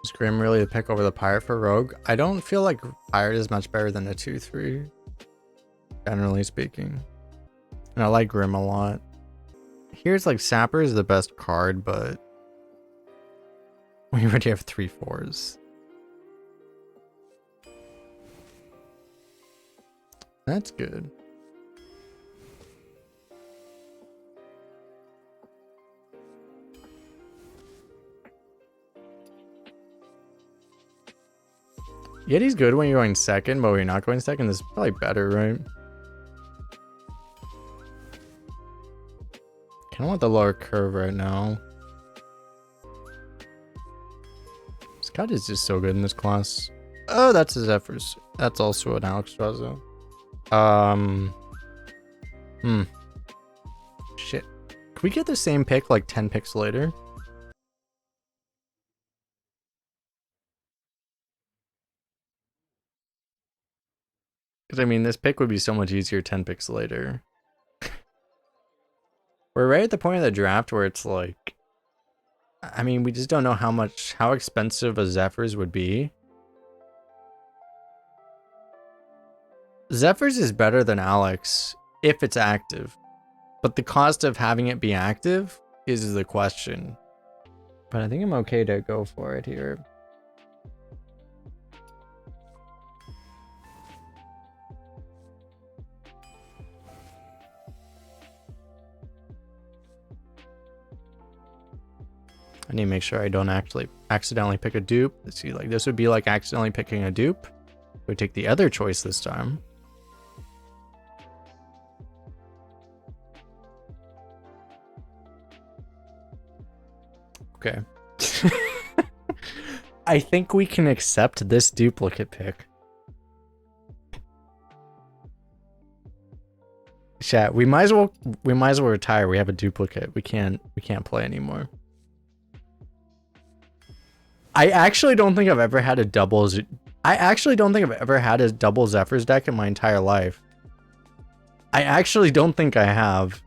Is Grim really the pick over the Pirate for Rogue? I don't feel like Pirate is much better than a 2-3, generally speaking. And I like Grim a lot. Here's like Sapper is the best card, but we already have 3 4s. That's good. Yeti's good when you're going second, but when you're not going second, this is probably better, right? Kind of want the lower curve right now. This card is just so good in this class. Oh, that's a Zephrys. That's also an Alex draws though. Shit. Can we get the same pick like 10 picks later? Because I mean, this pick would be so much easier 10 picks later. We're right at the point of the draft where it's like, I mean, we just don't know how expensive a Zephrys would be. Zephrys is better than Alex if it's active, but the cost of having it be active is the question. But I think I'm okay to go for it here. I need to make sure I don't actually accidentally pick a dupe. Let's see, like this would be like accidentally picking a dupe. We take the other choice this time. Okay. I think we can accept this duplicate pick. Chat, we might as well retire. We have a duplicate. We can't play anymore. I actually don't think I've ever had a double Zephyrs deck in my entire life. I actually don't think I have.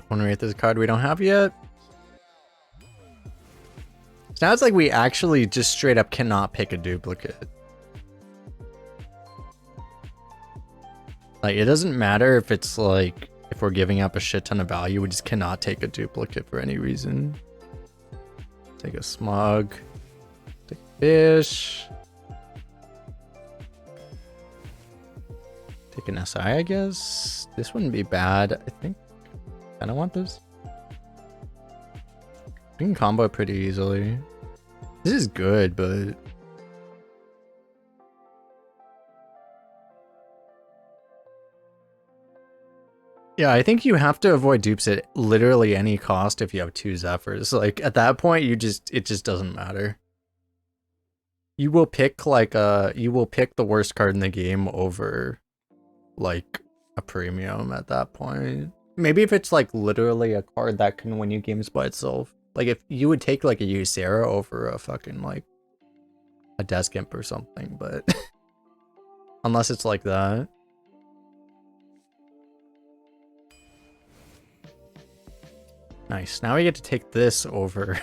Want to rate this card we don't have yet? So now it's like we actually just straight up cannot pick a duplicate. Like, it doesn't matter if it's like, if we're giving up a shit ton of value, we just cannot take a duplicate for any reason. Take a Smug. Take a Fish. Take an SI, I guess. This wouldn't be bad, I think. I don't want this. We can combo it pretty easily. This is good, but... yeah, I think you have to avoid dupes at literally any cost if you have 2 Zephyrs. Like, at that point, it just doesn't matter. You will pick, like, you will pick the worst card in the game over, like, a premium at that point. Maybe if it's, like, literally a card that can win you games by itself. Like, if you would take, like, a Ysera over a fucking, like, a Desk Imp or something, but... unless it's like that. Nice. Now we get to take this over.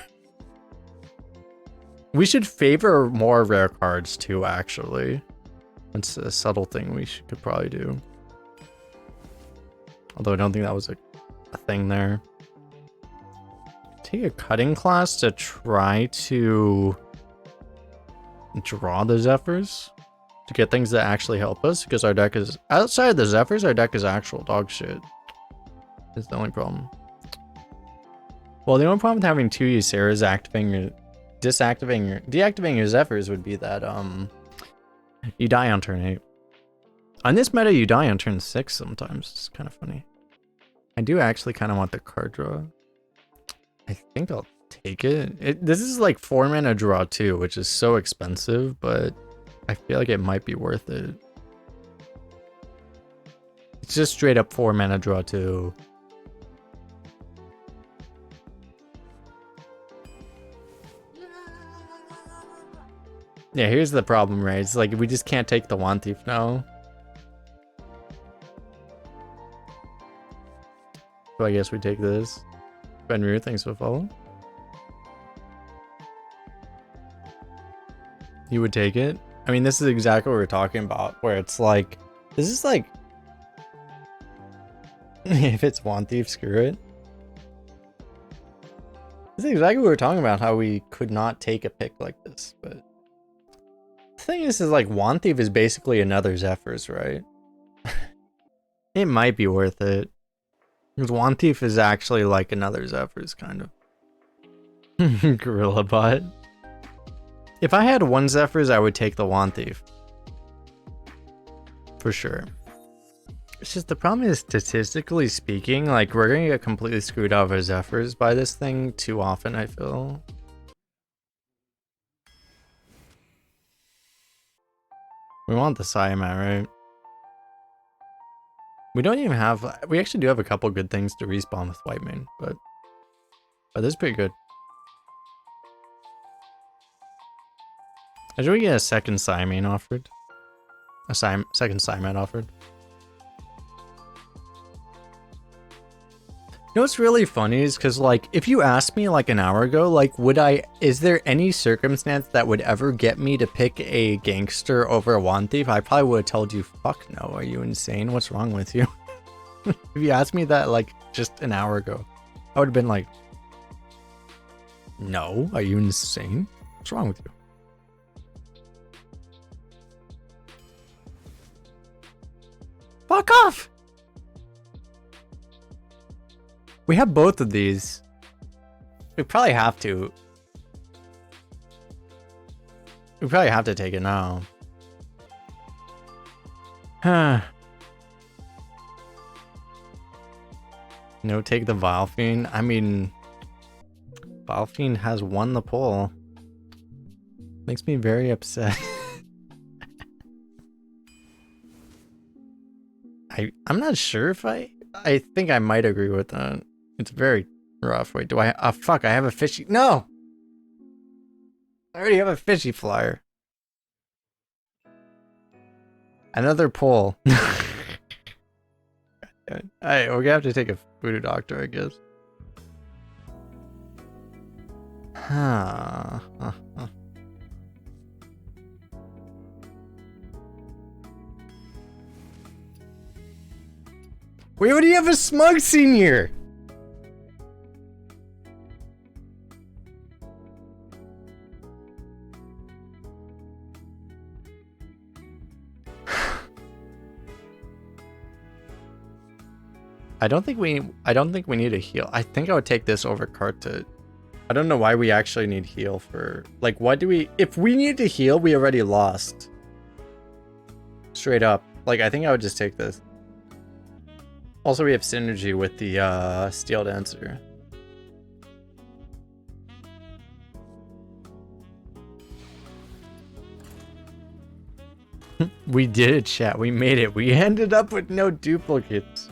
We should favor more rare cards too, actually. That's a subtle thing we could probably do. Although I don't think that was a thing there. Take a cutting class to try to draw the Zephyrs to get things that actually help us, because our deck is outside of the Zephyrs, our deck is actual dog shit. That's the only problem. Well, the only problem with having 2 Yseras deactivating your Zephyrs would be that you die on turn 8. On this meta, you die on turn 6 sometimes. It's kind of funny. I do actually kind of want the card draw. I think I'll take it. This is like 4 mana draw too, which is so expensive, but I feel like it might be worth it. It's just straight up 4 mana draw too. Yeah, here's the problem, right? It's like we just can't take the Wand Thief now. So I guess we take this. Benru, thanks for follow. You would take it? I mean, this is exactly what we're talking about, where it's like, this is like, if it's Wand Thief, screw it. This is exactly what we're talking about, how we could not take a pick like this, but the thing is like, Wand Thief is basically another Zephrys, right? It might be worth it. Because Wand Thief is actually like another Zephrys, kind of. Gorilla Bot. If I had one Zephrys, I would take the Wand Thief. For sure. It's just the problem is, statistically speaking, like, we're gonna get completely screwed out of our Zephrys by this thing too often, I feel. We want the Siamat, right? We don't even have... We actually do have a couple good things to respawn with white main, but this is pretty good. Should we get a second Siamat offered? A second Siamat offered? You know what's really funny is because, like, if you asked me like an hour ago, like, is there any circumstance that would ever get me to pick a gangster over a Wand Thief? I probably would have told you, fuck no, are you insane? What's wrong with you? If you asked me that, like, just an hour ago, I would have been like, no, are you insane? What's wrong with you? Fuck off! We have both of these. We probably have to. We probably have to take it now. Huh. No, take the Vile Fiend. I mean, Vile Fiend has won the poll. Makes me very upset. I'm not sure if I think I might agree with that. It's very rough. Wait, do I... Oh, fuck, I have a fishy... No! I already have a fishy flyer. Another pull. Alright, we're gonna have to take a voodoo doctor, I guess. Huh. We already have a smug senior! I don't think we need a heal. I think I would take this over Karta. I don't know why we actually need heal for... Like, what do we... If we need to heal, we already lost. Straight up. Like, I think I would just take this. Also, we have synergy with the Steel Dancer. We did it, chat. We made it. We ended up with no duplicates.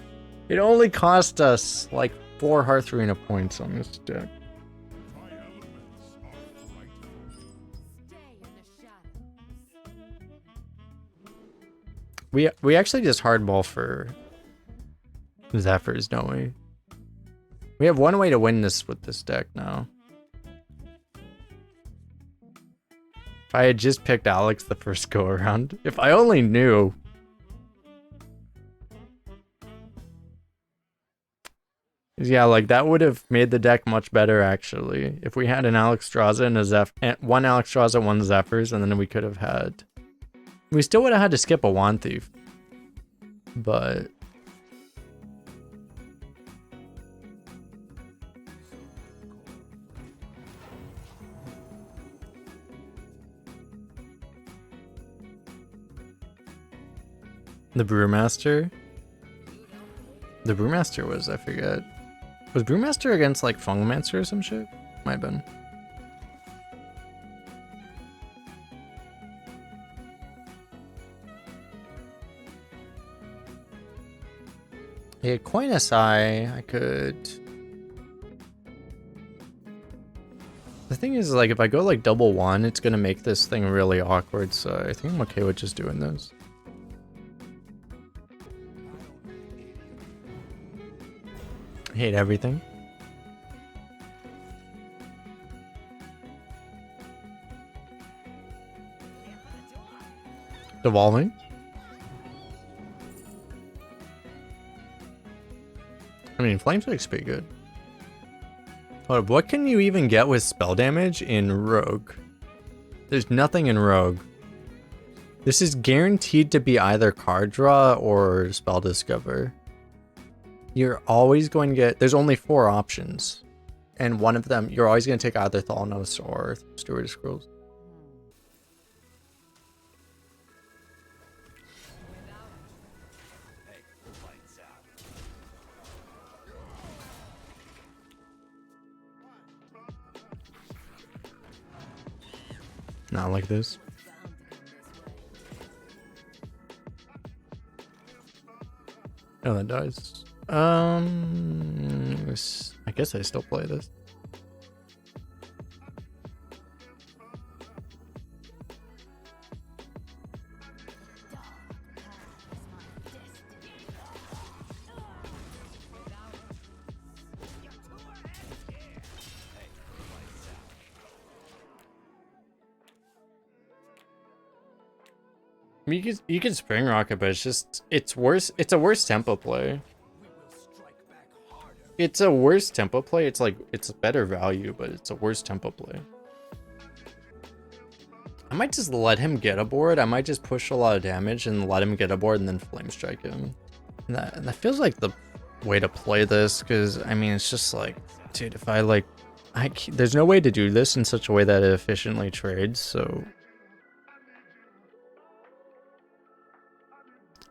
It only cost us like 4 Hearth Arena points on this deck. We actually just hardball for Zephyrs, don't we? We have one way to win this with this deck now. If I had just picked Alex the first go around, if I only knew. Yeah, like that would have made the deck much better actually. If we had an Alexstrasza and a one Alexstrasza, one Zephyrs, and then we could have had... We still would have had to skip a Wand Thief. But... The Brewmaster? The Brewmaster was, I forget. Was Brewmaster against like Fungalmancer or some shit? Might have been. Yeah, Coin SI, I could... The thing is, like, if I go like double one, it's gonna make this thing really awkward, so I think I'm okay with just doing this. I hate everything. Devolving. I mean, Flame Strike's pretty good. But what can you even get with spell damage in Rogue? There's nothing in Rogue. This is guaranteed to be either card draw or spell discover. You're always going to get... There's only 4 options. And one of them, you're always going to take either Thalanos or Steward of Scrolls. Not like this. Oh, that dies. I guess I still play this. You can spring rocket, but it's worse. It's a worse tempo play. It's a worse tempo play. It's like it's a better value, but it's a worse tempo play. I might just let him get a board. I might just push a lot of damage and let him get a board and then flame strike him. And that feels like the way to play this, because I mean it's just like, dude, if there's no way to do this in such a way that it efficiently trades, so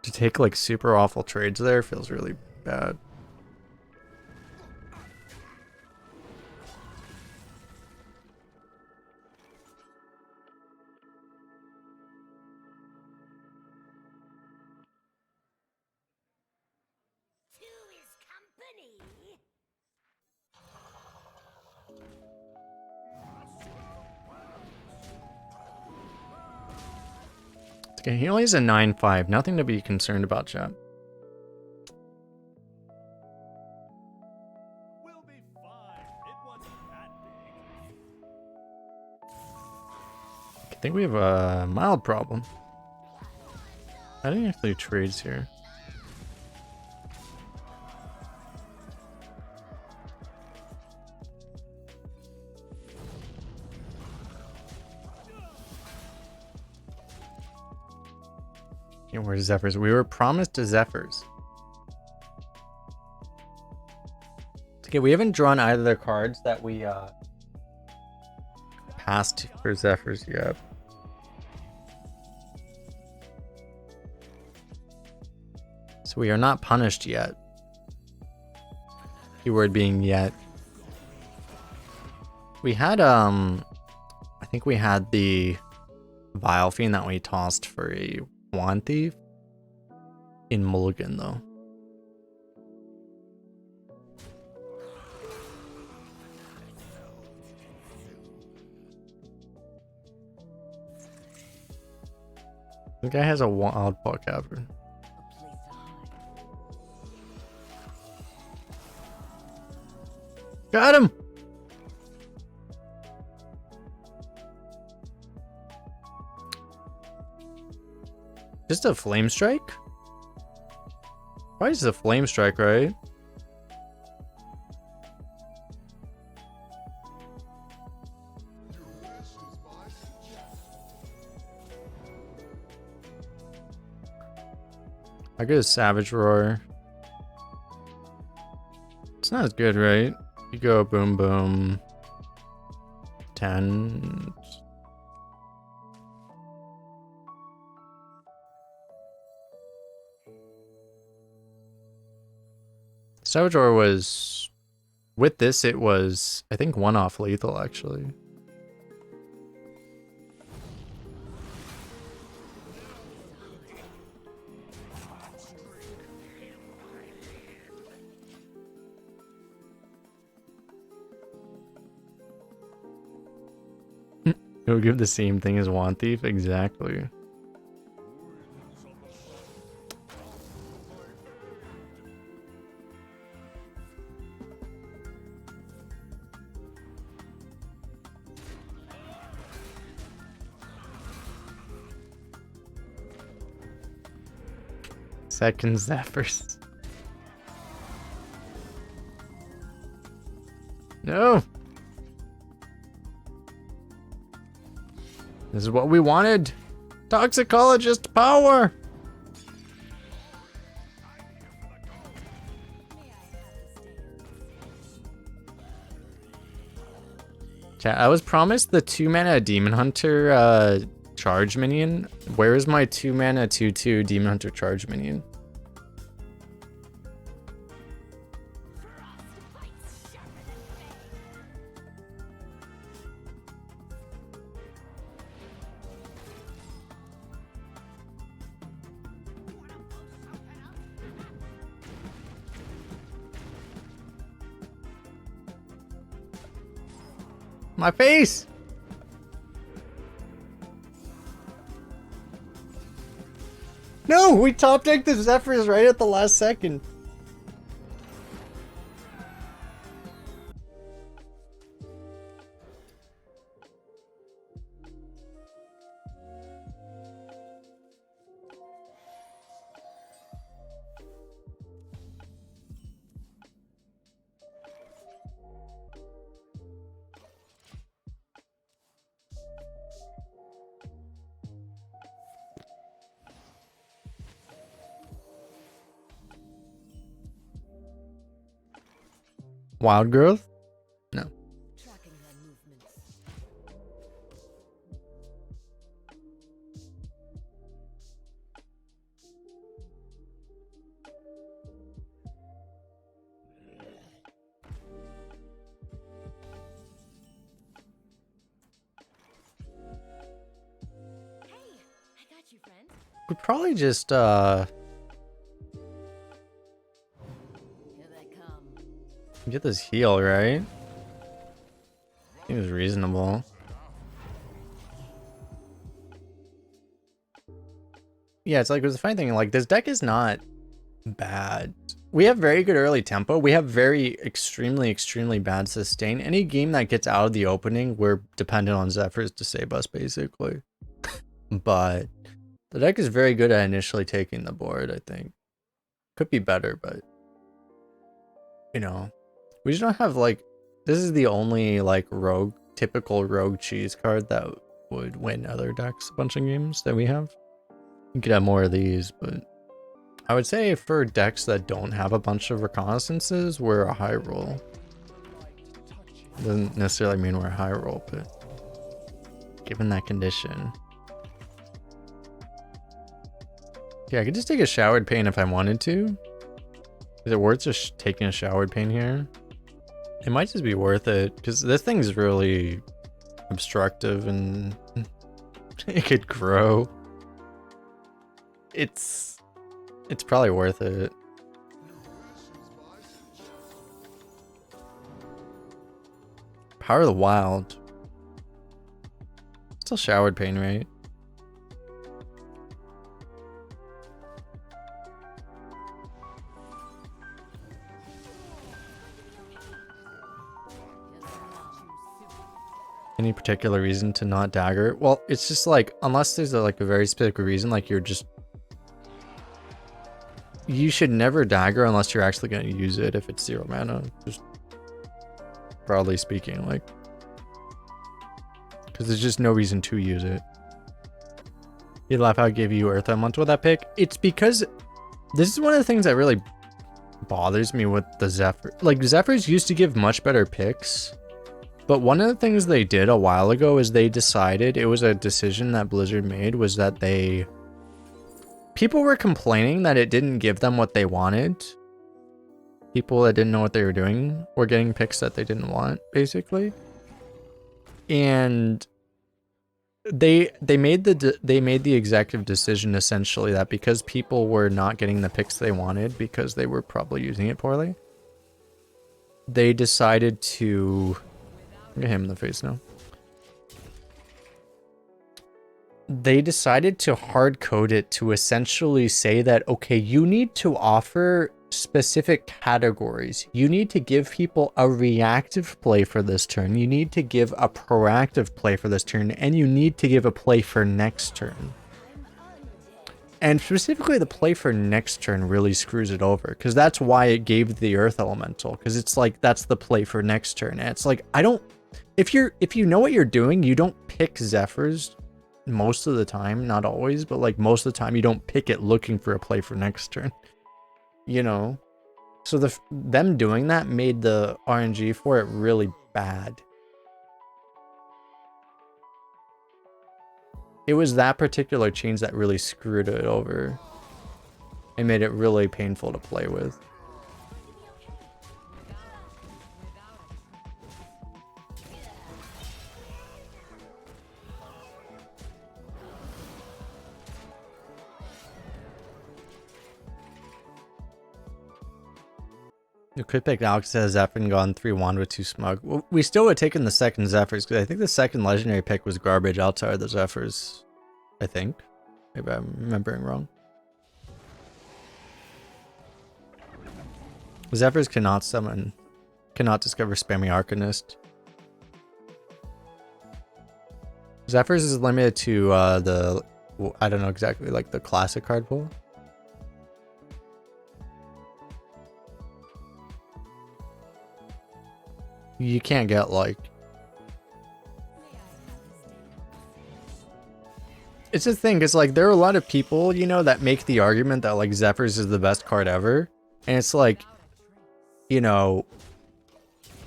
to take like super awful trades there feels really bad. Okay, he only has a 9-5. Nothing to be concerned about, chat. We'll be fine. It wasn't that big. I think we have a mild problem. I think actually trades here. Yeah, where's Zephrys? We were promised a Zephyrs. Okay, we haven't drawn either of the cards that we passed for Zephyrs yet. So we are not punished yet. Keyword being yet. We had I think we had the Vile Fiend that we tossed for a Wand Thief in Mulligan though. The guy has a wild pot cavern. Got him! Just a flame strike? Why is it a flame strike, right? I get a Savage Roar. It's not as good, right? You go boom boom. 10. Savage Roar was, with this it was, I think, 1 off lethal actually. It'll give the same thing as Wand Thief, exactly. Second Zephrys. No. This is what we wanted. Toxicologist power. Chat, I was promised the 2-mana Demon Hunter charge minion. Where is my 2-mana 2/2 Demon Hunter charge minion? My face! No, we top decked the Zephrys right at the last second. Wild growth? No. Tracking their movements. Hey, I got you, friend. We'd probably just Here they come. get this heal, right? Seems reasonable. Yeah, it's like, it was the funny thing, like, this deck is not bad. We have very good early tempo. We have very extremely bad sustain. Any game that gets out of the opening, we're dependent on Zephrys to save us, basically. But the deck is very good at initially taking the board, I think. Could be better, but you know, we just don't have, like, this is the only, like, rogue, typical rogue cheese card that would win other decks a bunch of games that we have. You could have more of these, but I would say for decks that don't have a bunch of reconnaissances, we're a high roll. Doesn't necessarily mean we're a high roll, but given that condition. Yeah, I could just take a showered pain if I wanted to. Is it worth just taking a showered pain here? It might just be worth it, because this thing's really obstructive and it could grow. It's probably worth it. Power of the Wild. Still showered pain, right? Any particular reason to not dagger? Well, it's just like, unless there's a very specific reason, like you're just, you should never dagger unless you're actually going to use it if it's 0 mana, just broadly speaking, like, because there's just no reason to use it. You laugh how I gave you Earth Elemental with that pick. It's because this is one of the things that really bothers me with the Zephyr. Like, Zephyrs used to give much better picks. But one of the things they did a while ago is they decided, it was a decision that Blizzard made, was that people were complaining that it didn't give them what they wanted. People that didn't know what they were doing were getting picks that they didn't want, basically. And they made the executive decision essentially that because people were not getting the picks they wanted because they were probably using it poorly, they decided to get him in the face now. They decided to hard code it to essentially say that, okay, you need to offer specific categories. You need to give people a reactive play for this turn. You need to give a proactive play for this turn, and you need to give a play for next turn. And specifically the play for next turn really screws it over, because that's why it gave the Earth Elemental, because it's like that's the play for next turn. And it's like, I don't, if you know what you're doing, you don't pick Zephyrs most of the time, not always, but like most of the time you don't pick it looking for a play for next turn, you know? So them doing that made the RNG for it really bad. It was that particular change that really screwed it over. It made it really painful to play with. You could pick Alex as Zephyr and gone 3-1 with 2 smug. Well, we still would have taken the second Zephyrs, because I think the second legendary pick was garbage outside of the Zephyrs. I think. Maybe I'm remembering wrong. Zephyrs cannot summon, cannot discover Spammy Arcanist. Zephyrs is limited to the, I don't know exactly, like the classic card pool. You can't get like, it's a thing, because like there are a lot of people, you know, that make the argument that like Zephyrs is the best card ever, and it's like, you know,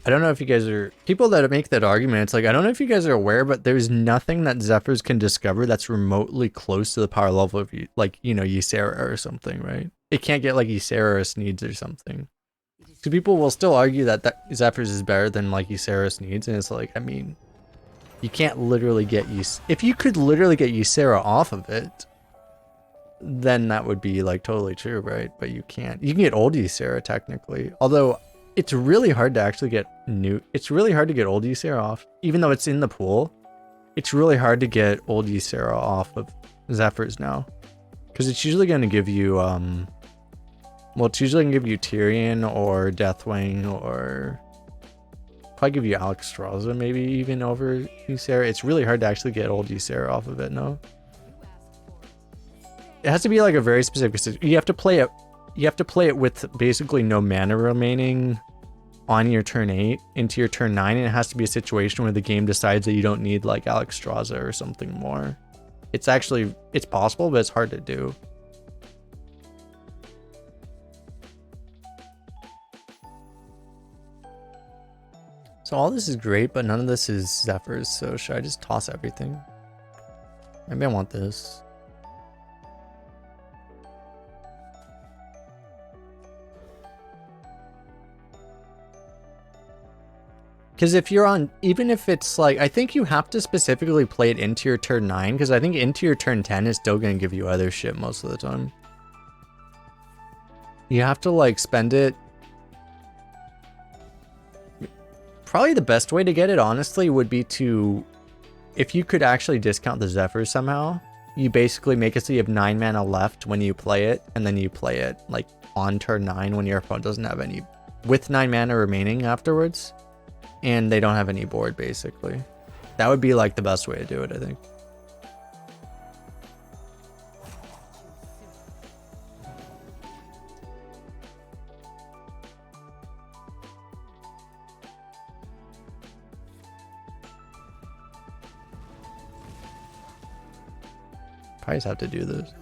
I don't know if you guys are people that make that argument. It's like, I don't know if you guys are aware, but there's nothing that Zephyrs can discover that's remotely close to the power level of, like, you know, Ysera or something, right? It can't get like Ysera or Sneeds or something. So people will still argue that Zephyrs is better than like Ysera Sneeds, and it's like, I mean, you can't literally get if you could literally get Ysera off of it, then that would be like totally true, right? But you can't. You can get old Ysera technically, although it's really hard to actually get new. It's really hard to get old Ysera off, even though it's in the pool. It's really hard to get old Ysera off of Zephyrs now, because it's usually going to give you well, it's usually going to give you Tyrion or Deathwing, or probably give you Alexstrasza maybe even over Ysera. It's really hard to actually get old Ysera off of it, no? It has to be like a very specific, you have to play it with basically no mana remaining on your turn 8 into your turn 9, and it has to be a situation where the game decides that you don't need like Alexstrasza or something more. It's actually, it's possible, but it's hard to do. So all this is great, but none of this is Zephyrs, so should I just toss everything? Maybe I want this. Because if you're on, even if it's like, I think you have to specifically play it into your turn 9, because I think into your turn 10 is still going to give you other shit most of the time. You have to like spend it. Probably the best way to get it, honestly, would be to, if you could actually discount the Zephyrs somehow, you basically make it so you have 9 mana left when you play it, and then you play it like on turn 9 when your opponent doesn't have any, with 9 mana remaining afterwards, and they don't have any board, basically. That would be like the best way to do it, I think. Probably just have to do this.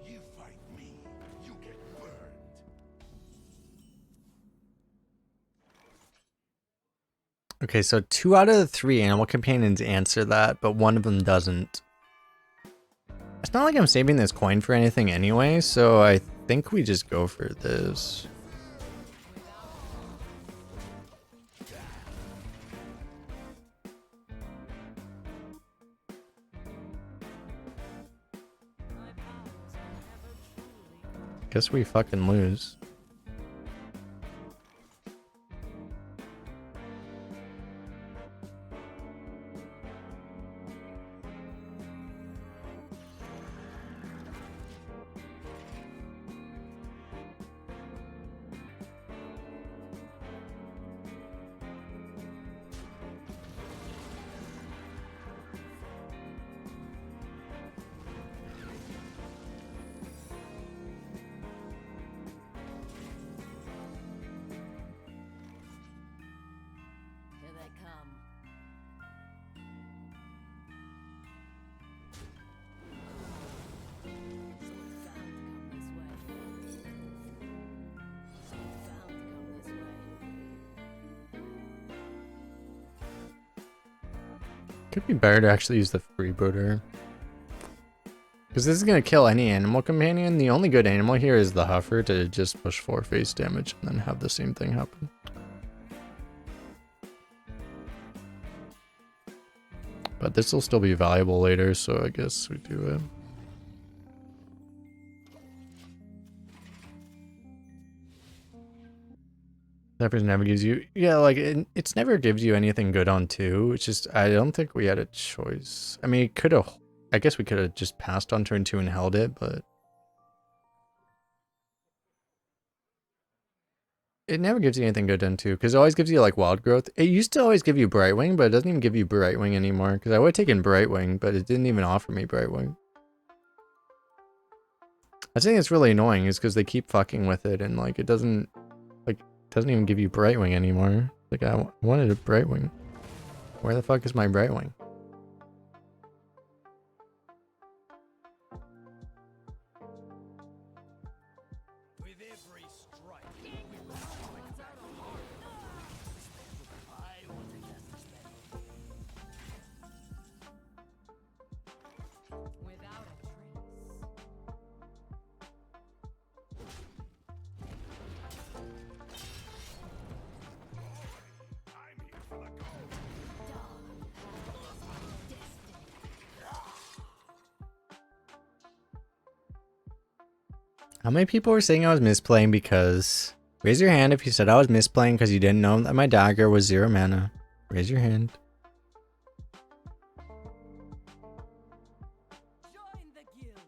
You fight me, you get burned. Okay, so 2 out of the 3 animal companions answer that, but one of them doesn't. It's not like I'm saving this coin for anything anyway, so I think we just go for this. Guess we fucking lose. Could be better to actually use the freebooter. Because this is going to kill any animal companion. The only good animal here is the Huffer to just push 4 face damage and then have the same thing happen. But this will still be valuable later, so I guess we do it. Zephrys never gives you... Yeah, like, it's never gives you anything good on 2. It's just, I don't think we had a choice. I mean, it could have... I guess we could have just passed on turn 2 and held it, but... It never gives you anything good on 2, because it always gives you, like, Wild Growth. It used to always give you Brightwing, but it doesn't even give you Brightwing anymore, because I would have taken Brightwing, but it didn't even offer me Brightwing. I think it's really annoying, is because they keep fucking with it, and, like, it doesn't... Like, it doesn't even give you Brightwing anymore. Like, I wanted a Brightwing. Where the fuck is my Brightwing? How many people were saying I was misplaying because... Raise your hand if you said I was misplaying because you didn't know that my dagger was 0 mana. Raise your hand. Join the guild.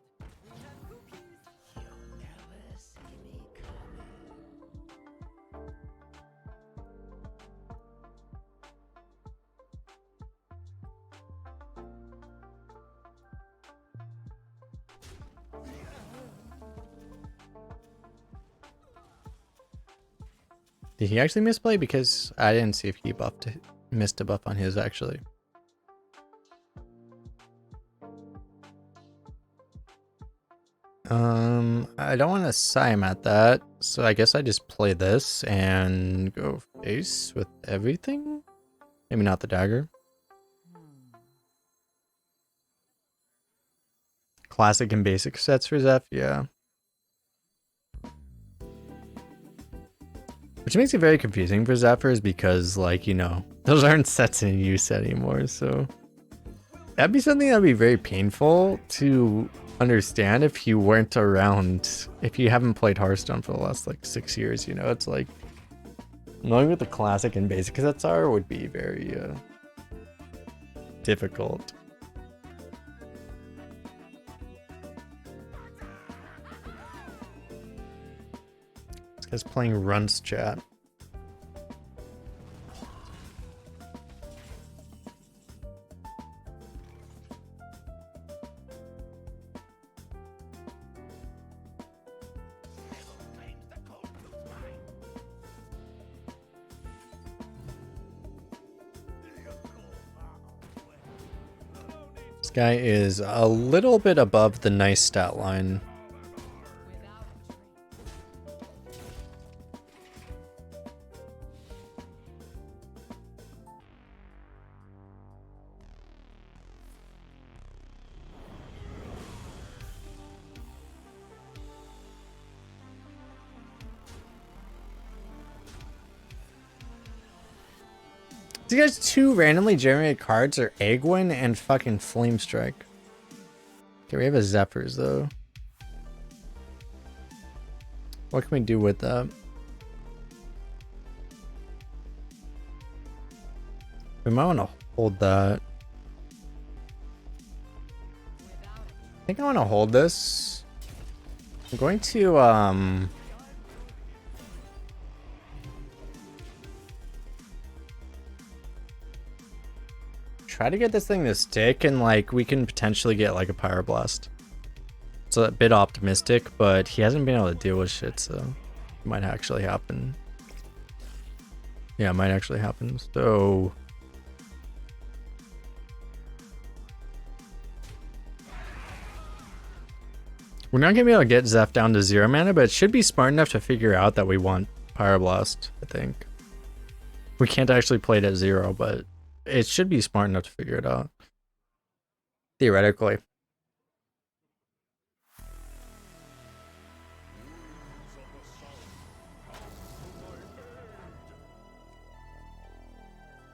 We have cookies. You'll never see me Did he actually misplay? Because I didn't see if he buffed it, missed a buff on his actually. I don't want to Sime at that, so I guess I just play this and go face with everything? Maybe not the dagger. Classic and basic sets for Zeph, yeah. Which makes it very confusing for Zephyrs because, like, you know, those aren't sets in use anymore, so... That'd be something that'd be very painful to understand if you weren't around, if you haven't played Hearthstone for the last, like, 6 years, you know? It's like, knowing what the classic and basic sets are would be very, difficult. This guy's playing Runs Chat. This guy is a little bit above the nice stat line. These guys' 2 randomly generated cards are Egwin and fucking Flame Strike. Okay, we have a Zephrys though. What can we do with that? We might want to hold that. I think I want to hold this. I'm going to try to get this thing to stick, and like we can potentially get like a Pyroblast. It's a bit optimistic, but he hasn't been able to deal with shit, so it might actually happen. Yeah, it might actually happen. So We're not gonna be able to get Zeph down to 0 mana, but it should be smart enough to figure out that we want Pyroblast, I think. We can't actually play it at 0, but it should be smart enough to figure it out. Theoretically.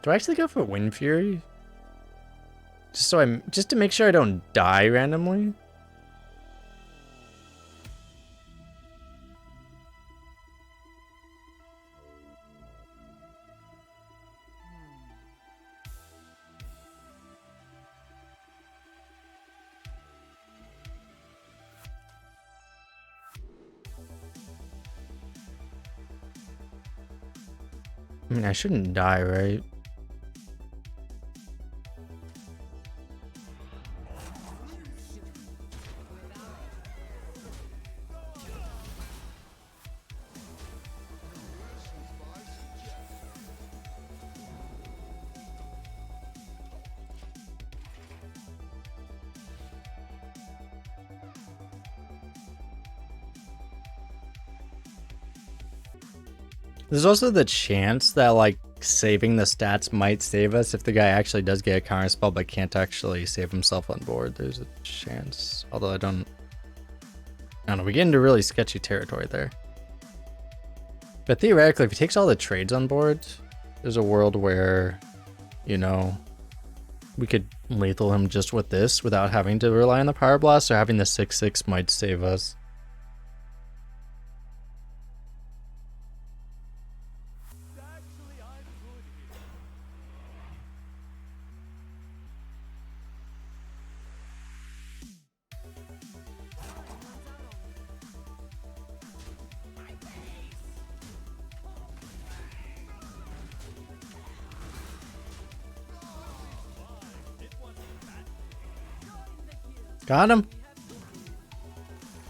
Do I actually go for Wind Fury? Just to make sure I don't die randomly? I mean, I shouldn't die, right? There's also the chance that, like, saving the stats might save us if the guy actually does get a counter spell but can't actually save himself on board. There's a chance. Although I don't know, we get into really sketchy territory there. But theoretically, if he takes all the trades on board, there's a world where, you know, we could lethal him just with this without having to rely on the Power Blast, or having the 6/6 might save us. Got him.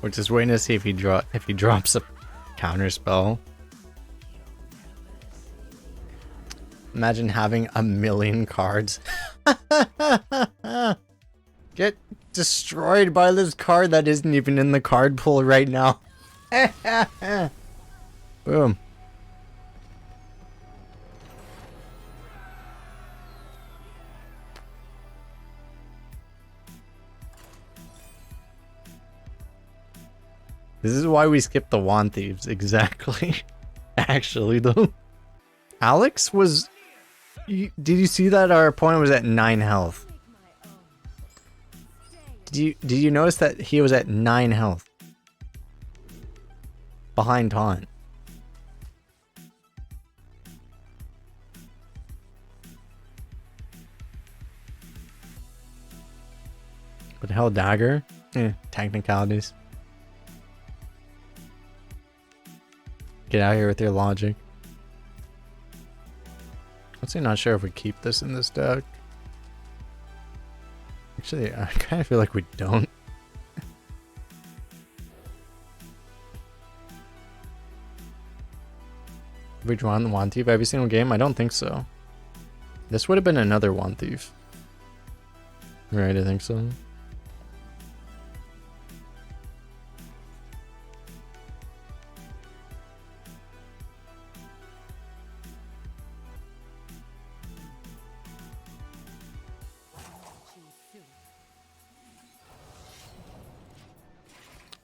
We're just waiting to see if he drops a counter spell. Imagine having a million cards. Get destroyed by this card that isn't even in the card pool right now. Boom. This is why we skipped the Wand Thieves, exactly. Actually, though. Alex was... Did you see that our opponent was at 9 health? Did you notice that he was at 9 health? Behind Taunt. But hell, Dagger? Technicalities. Get out of here with your logic. Honestly, not sure if we keep this in this deck. Actually, I kind of feel like we don't. Have we drawn the Wand Thief every single game? I don't think so. This would have been another Wand Thief. Right, I think so.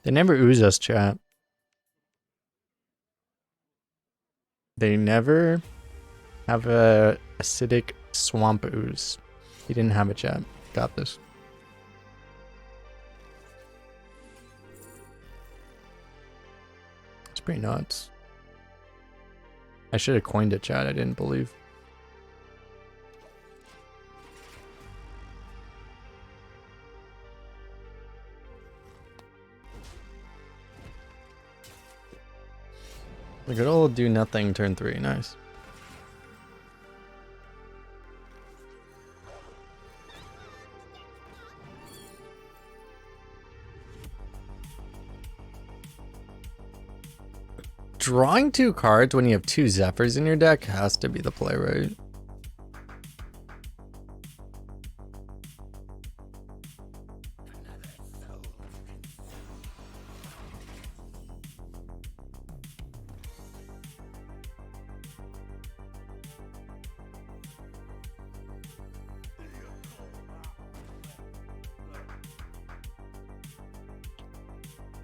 They never ooze us, chat. They never have a acidic swamp ooze. He didn't have it, chat. Got this. It's pretty nuts. I should have coined it, chat. I didn't believe. The good old do nothing turn 3, nice. Drawing 2 cards when you have 2 Zephyrs in your deck has to be the play, right?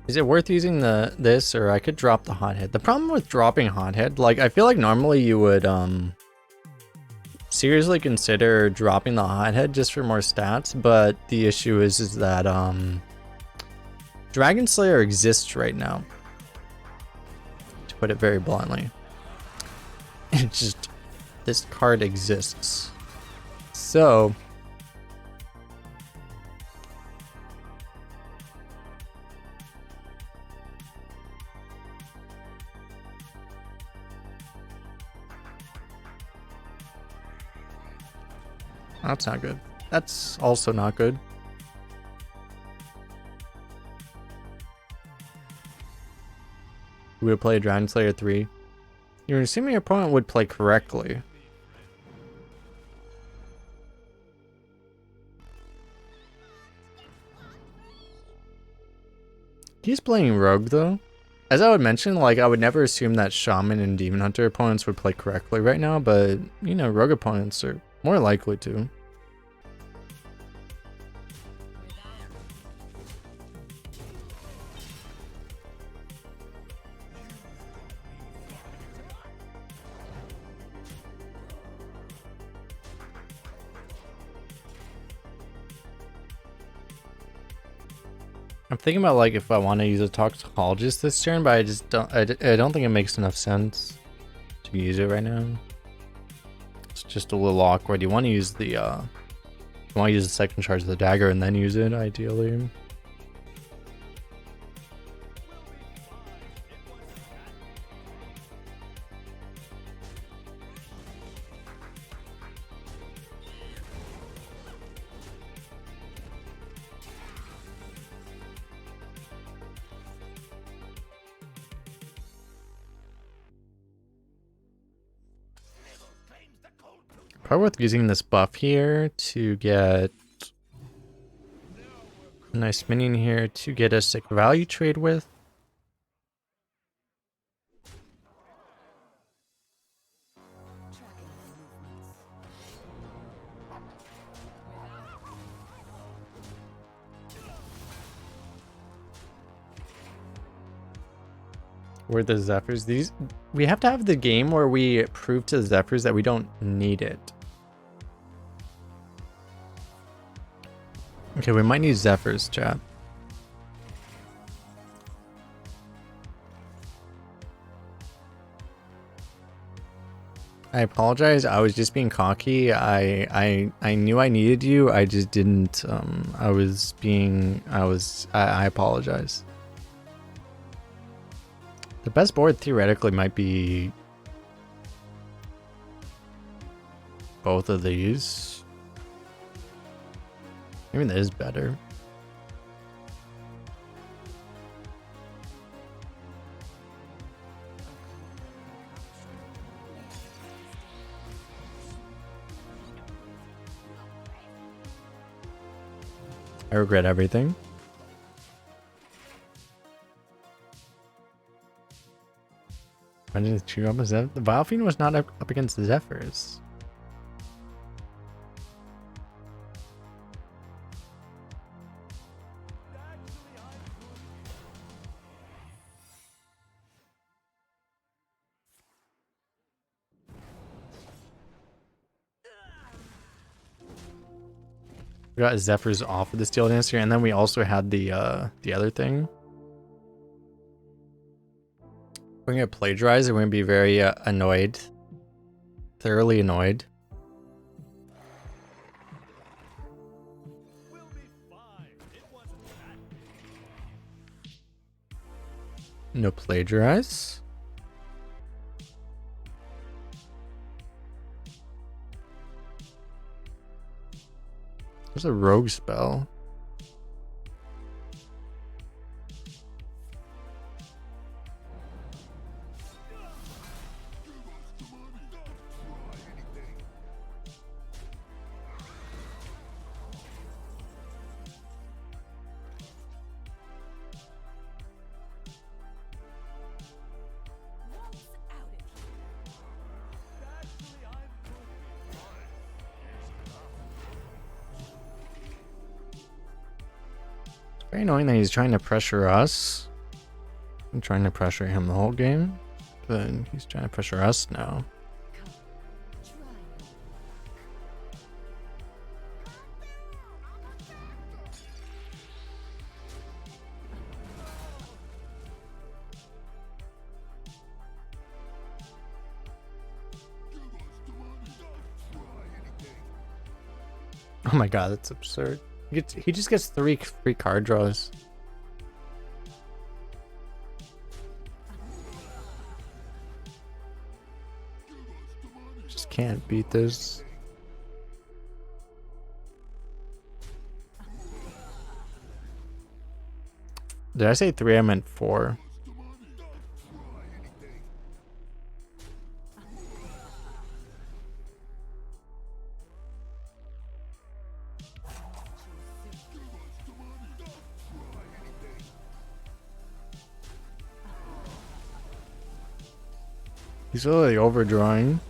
Is it worth using this, or I could drop the hothead? The problem with dropping hothead, like I feel like normally you would seriously consider dropping the hothead just for more stats, but the issue is that Dragon Slayer exists right now. To put it very bluntly. It's just this card exists. So that's not good. That's also not good. We would play Dragon Slayer 3. You're assuming your opponent would play correctly. He's playing Rogue though. As I would mention, like I would never assume that Shaman and Demon Hunter opponents would play correctly right now, but you know, Rogue opponents are more likely to. I'm thinking about like if I want to use a Toxicologist this turn, but I just don't. I don't think it makes enough sense to use it right now. It's just a little awkward. You want to use the you want to use the second charge of the dagger and then use it ideally. Probably worth using this buff here to get a nice minion here to get a sick value trade with. Where the Zephyrs, these we have to have the game where we prove to the Zephyrs that we don't need it. Okay, we might need Zephyrs, chat. I apologize. I was just being cocky. I knew I needed you. I just didn't. I apologize. The best board theoretically might be both of these. Maybe that is better. I regret everything. Imagine the two up as the Vile Fiend was not up against the Zephyrs. We got Zephyrs off of the Steel Dancer, and then we also had the other thing. We're gonna plagiarize, and we're gonna be very annoyed, thoroughly annoyed. No plagiarize. There's a rogue spell. Very annoying that he's trying to pressure us. I'm trying to pressure him the whole game, but he's trying to pressure us now. Oh my god, that's absurd. He just gets 3 free card draws. Just can't beat this. Did I say 3? I meant 4. He's really overdrawing.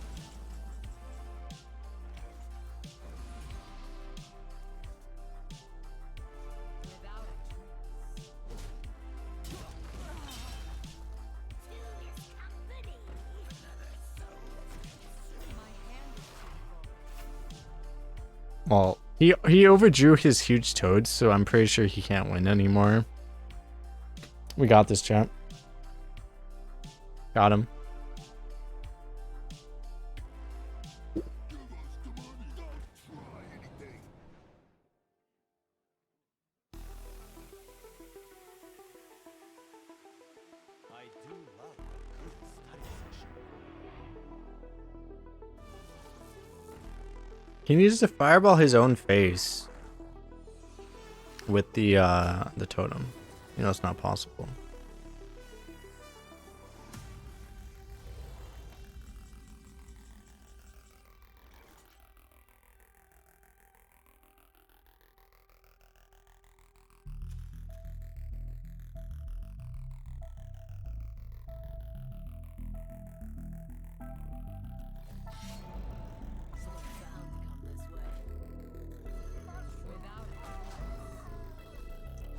Well, he overdrew his huge toads, so I'm pretty sure he can't win anymore. We got this, champ. Got him. He needs to fireball his own face with the totem. You know it's not possible.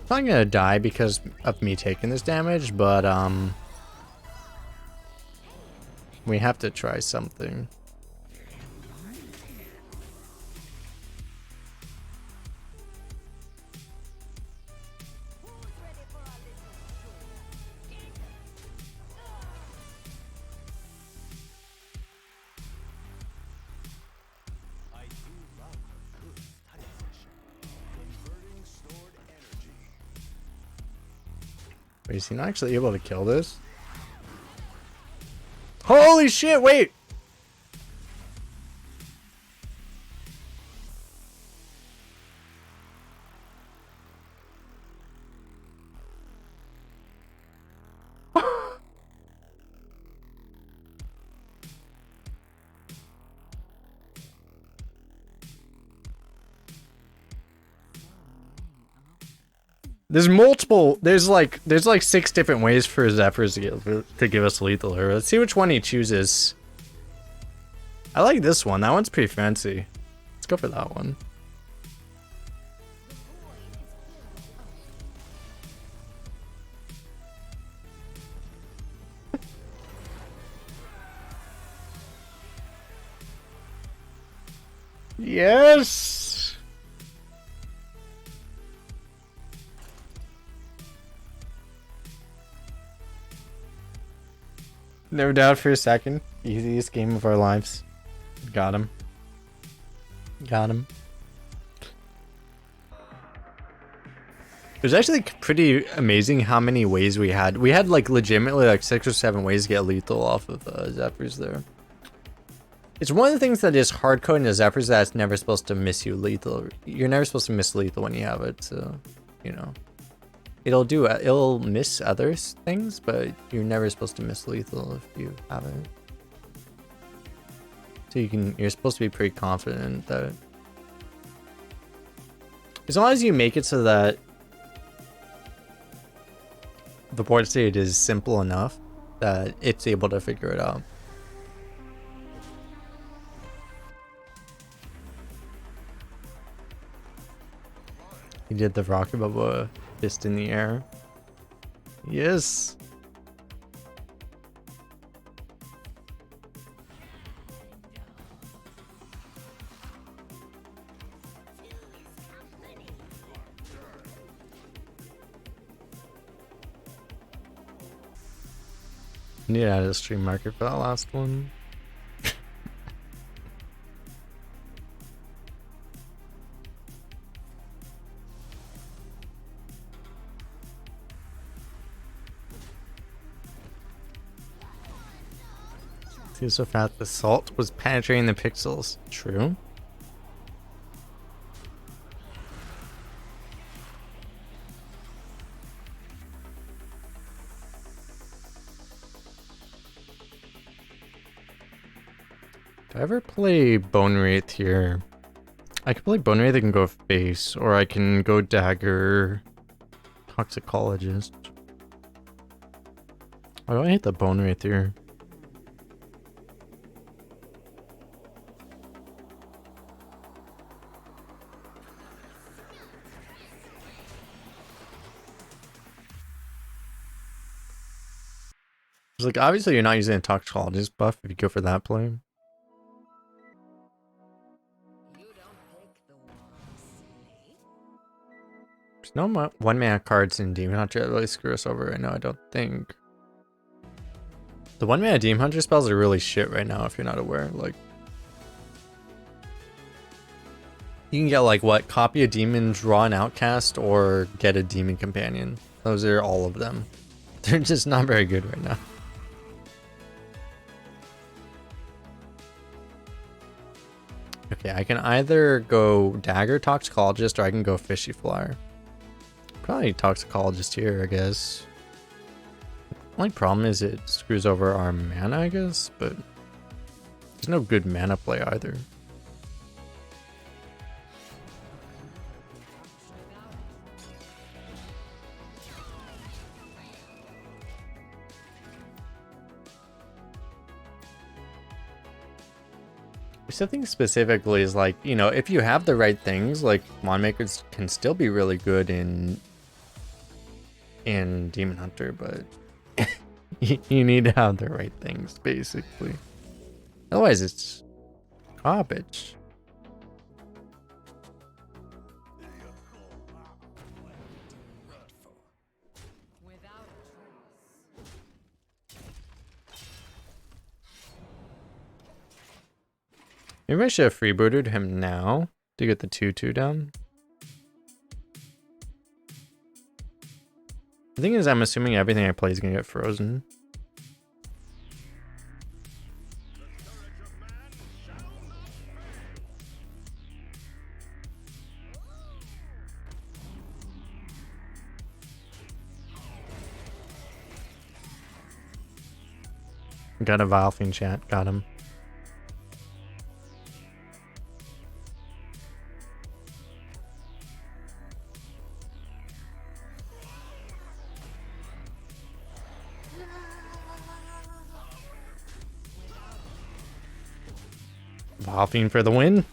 I'm not gonna die because of me taking this damage, but we have to try something. Wait, is he not actually able to kill this? Holy shit, wait! There's multiple. There's like 6 different ways for Zephrys to give us lethal here. Let's see which one he chooses. I like this one. That one's pretty fancy. Let's go for that one. Yes. Never doubt for a second. Easiest game of our lives. Got him. Got him. It was actually pretty amazing how many ways we had. We had like legitimately like 6 or 7 ways to get lethal off of Zephrys there. It's one of the things that is hard coding the Zephrys that it's never supposed to miss you lethal. You're never supposed to miss lethal when you have it, so you know. It'll miss other things, but you're never supposed to miss lethal if you have it. So you're supposed to be pretty confident that as long as you make it so that the board state is simple enough that it's able to figure it out. He did the rocket bubble fist in the air. Yes. Need to add a stream marker for that last one. Seems so fast the salt was penetrating the pixels. True. If I ever play Bone Wraith here, I could play Bone Wraith, I can go face, or I can go Dagger Toxicologist. Why do I hate the Bone Wraith here? It's like, obviously you're not using a Toxicologist buff if you go for that play. You don't pick the wrong snake. There's no one mana cards in Demon Hunter that really screw us over right now, I don't think. The one mana Demon Hunter spells are really shit right now if you're not aware. Like, you can get like what? Copy a demon, draw an outcast, or get a demon companion. Those are all of them. They're just not very good right now. Okay, I can either go Dagger Toxicologist or I can go Fishy Flyer. Probably Toxicologist here, I guess. Only problem is it screws over our mana, I guess, but there's no good mana play either. Something specifically is like, you know, if you have the right things, like Mon Makers can still be really good in Demon Hunter, but you need to have the right things, basically. Otherwise, it's garbage. Without a trace. Maybe I should have freebooted him now to get the 2/2 down. The thing is, I'm assuming everything I play is gonna get frozen. Got a Vilefiend chat, got him. Vilefiend for the win.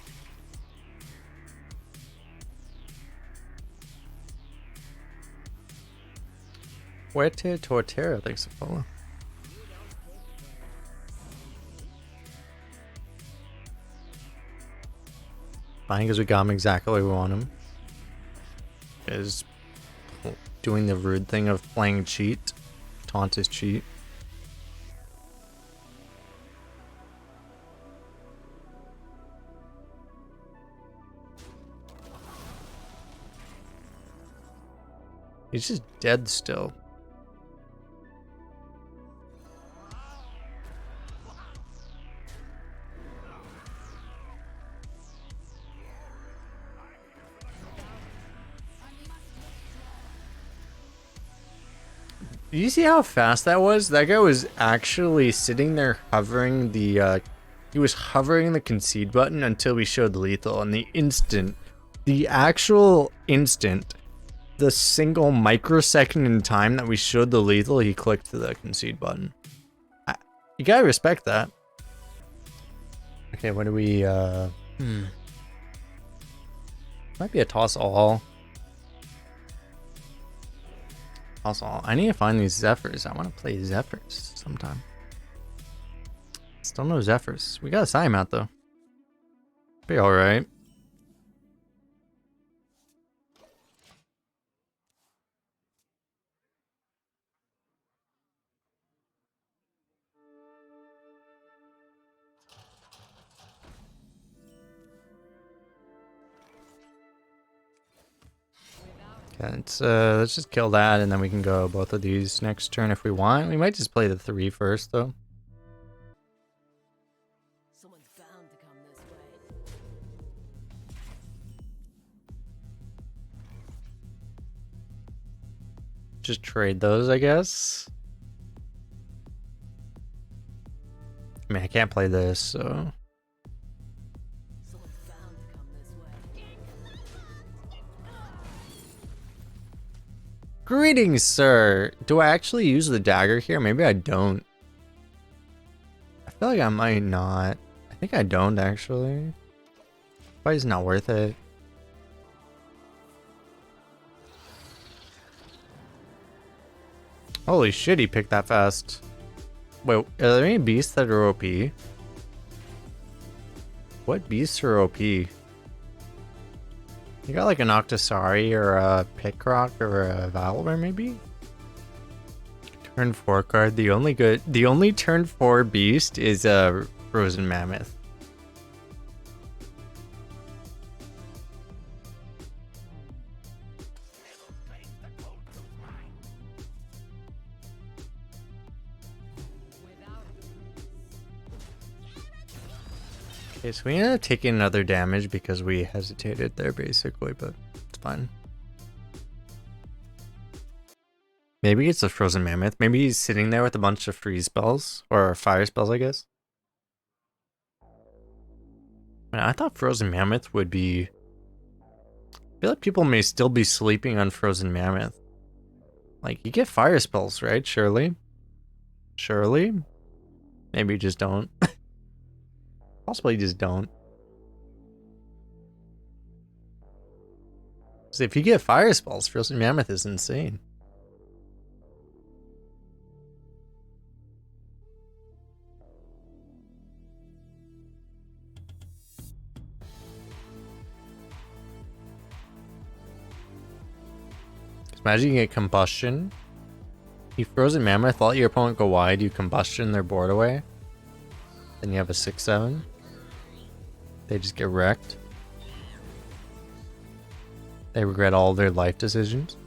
Fuerte Tortera, thanks for follow. Fine, because we got him exactly where we want him. Is doing the rude thing of playing cheat. Taunt is cheat. He's just dead still. Do you see how fast that was? That guy was actually sitting there hovering the he was hovering the concede button until we showed lethal, and the actual instant, the single microsecond in time that we showed the lethal, he clicked the concede button. You gotta respect that. Okay, what do we might be a toss all. Also, I need to find these Zephrys. I want to play Zephrys sometime. Still no Zephrys. We got a Psy out though. Be alright. Okay, let's just kill that, and then we can go both of these next turn if we want. We might just play the 3 first, though. Someone's bound to come this way. Just trade those, I guess. I mean, I can't play this, so... Someone's bound to come this way. Greetings, sir! Do I actually use the dagger here? Maybe I don't. I feel like I might not. I think I don't, actually. Probably it's not worth it. Holy shit, he picked that fast. Wait, are there any beasts that are OP? What beasts are OP? You got like an Octosari or a Pickrock or a Valor maybe? Turn 4 card. The only turn 4 beast is a Frozen Mammoth. Okay, so we ended up taking another damage because we hesitated there basically, but it's fine. Maybe it's a Frozen Mammoth. Maybe he's sitting there with a bunch of freeze spells, or fire spells, I guess. Man, I thought Frozen Mammoth would be... I feel like people may still be sleeping on Frozen Mammoth. Like, you get fire spells, right? Surely? Surely? Maybe you just don't. Possibly just don't. So if you get fire spells, Frozen Mammoth is insane. Imagine you get Combustion. You Frozen Mammoth, let your opponent go wide, you Combustion their board away. Then you have a 6/7. They just get wrecked. They regret all their life decisions.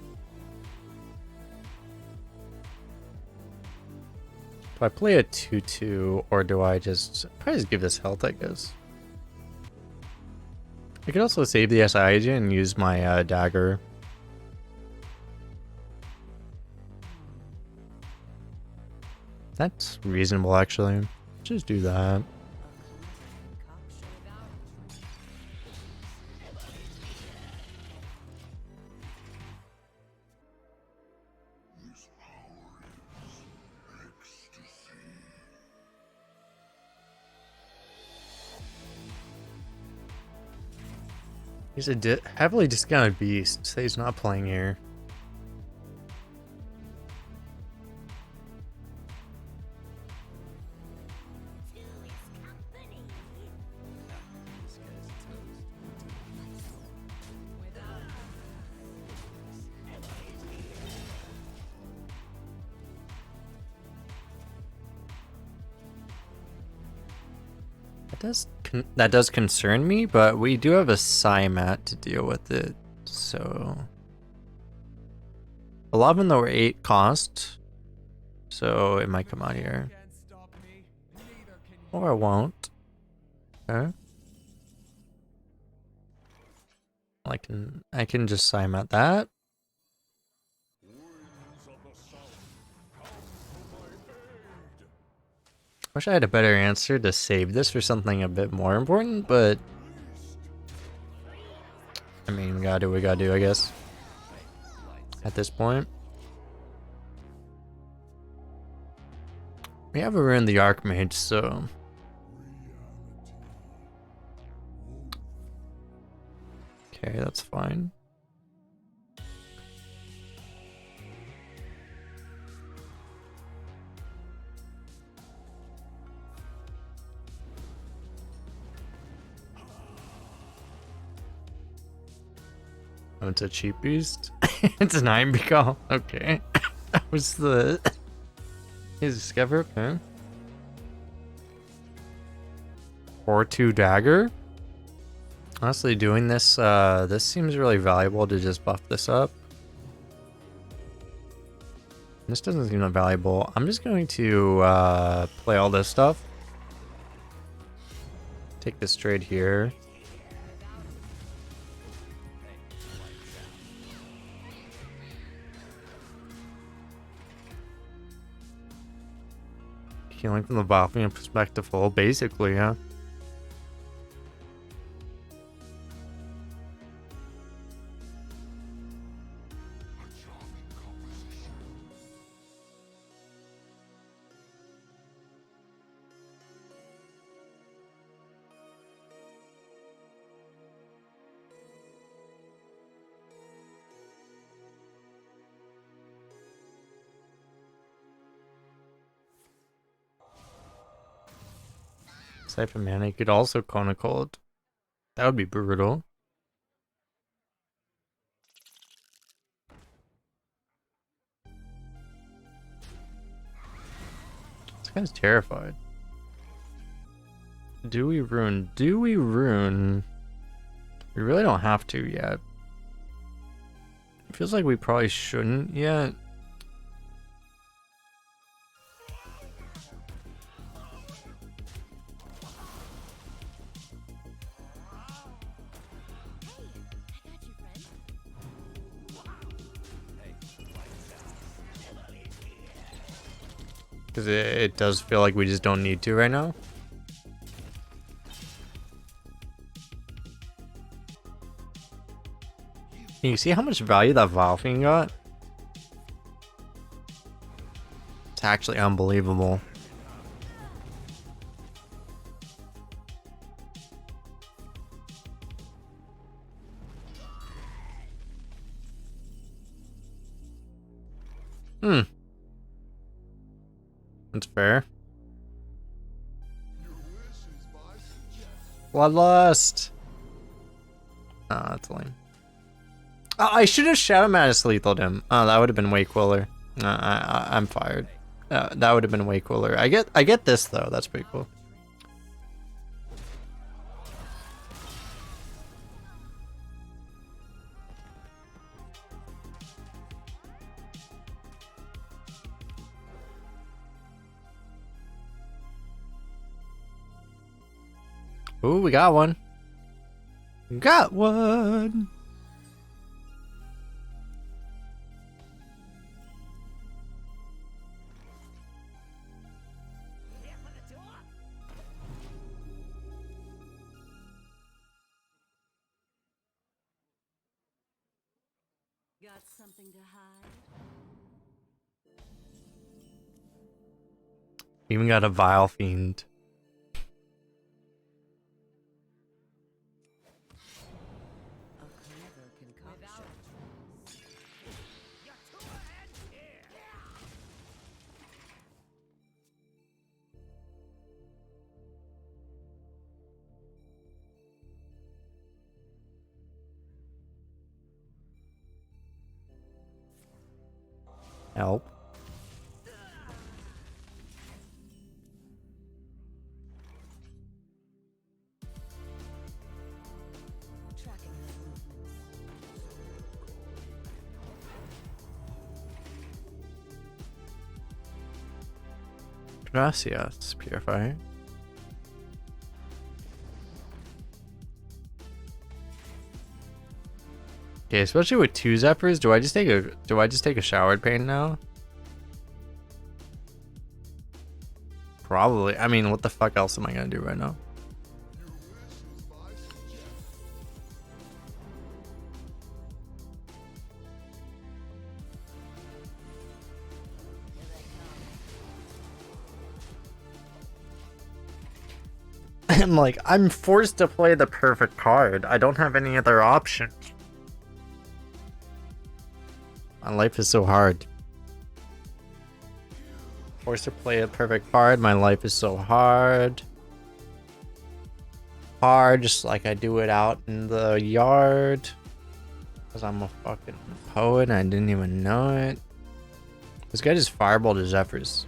Do I play a 2/2 or do I just probably just give this health, I guess? I could also save the SI agent and use my dagger. That's reasonable, actually. Just do that. He's a heavily discounted beast, so he's not playing here. That does concern me, but we do have a Psymat to deal with it, so 11 or 8 cost, so it might come out here, or it won't. Okay. I can just Psymat that. Wish I had a better answer to save this for something a bit more important, but I mean, we gotta do what we gotta do, I guess. At this point, we have a Ruin the Archmage, so okay, that's fine. Oh, it's a cheap beast. It's an Imby call. Okay. That was the... He's a Skever, okay. 4/2 dagger. Honestly, doing this, this seems really valuable to just buff this up. This doesn't seem that valuable. I'm just going to play all this stuff. Take this trade here. Healing from the Valkyrie and perspective full, basically, yeah. Siphon mana, you could also Kona Cold. That would be brutal. This guy's terrified. Do we rune? Do we rune? We really don't have to yet. It feels like we probably shouldn't yet. Because it does feel like we just don't need to right now. Can you see how much value that Valfing got? It's actually unbelievable. That's fair. Bloodlust. Oh, that's lame. Oh, I should have Shadow Madness lethaled him. Oh, that would have been way cooler. I'm fired. That would have been way cooler. I get this though. That's pretty cool. Ooh, we got one. Got one. Got something to hide? Even got a Vile Fiend. Help. Gracias, Purifier. Okay, especially with 2 Zephyrs, do I just take a showered pain now? Probably. I mean, what the fuck else am I gonna do right now? I'm like, I'm forced to play the perfect card. I don't have any other option. My life is so hard. Forced to play a perfect card. My life is so hard. Hard, just like I do it out in the yard. Because I'm a fucking poet and I didn't even know it. This guy just fireballed his Zephrys.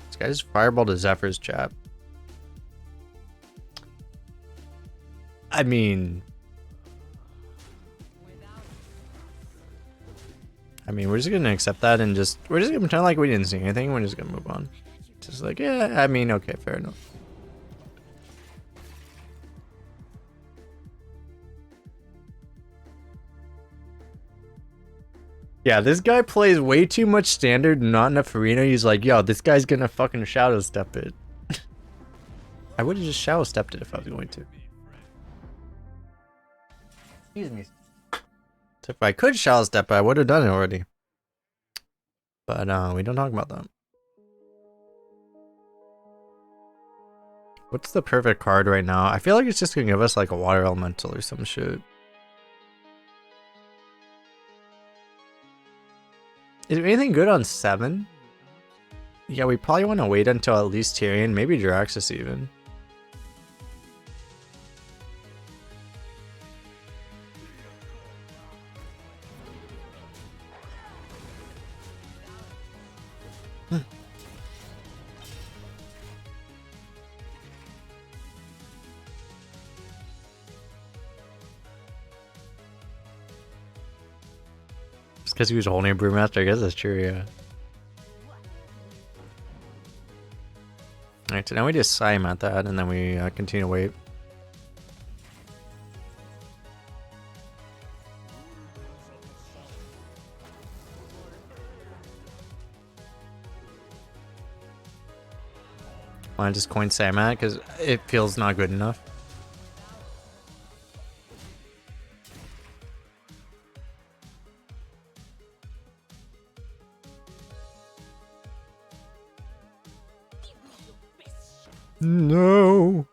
This guy just fireballed his Zephrys, chap. I mean... I mean, we're just gonna accept that and we're just gonna pretend like we didn't see anything. We're just gonna move on. Just like, yeah, I mean, okay, fair enough. Yeah, this guy plays way too much standard, not enough arena. He's like, yo, this guy's gonna fucking shadow step it. I would have just shadow stepped it if I was going to. Excuse me. So if I could shadow step it, I would have done it already. But we don't talk about that. What's the perfect card right now? I feel like it's just gonna give us like a water elemental or some shit. Is there anything good on 7? Yeah, we probably want to wait until at least Tyrion, maybe Jiraxis even. Just because he was holding a Brewmaster, I guess that's true, yeah. Alright, so now we just Psy him at that, and then we continue to wait. Want to just coin Samat because it feels not good enough. No.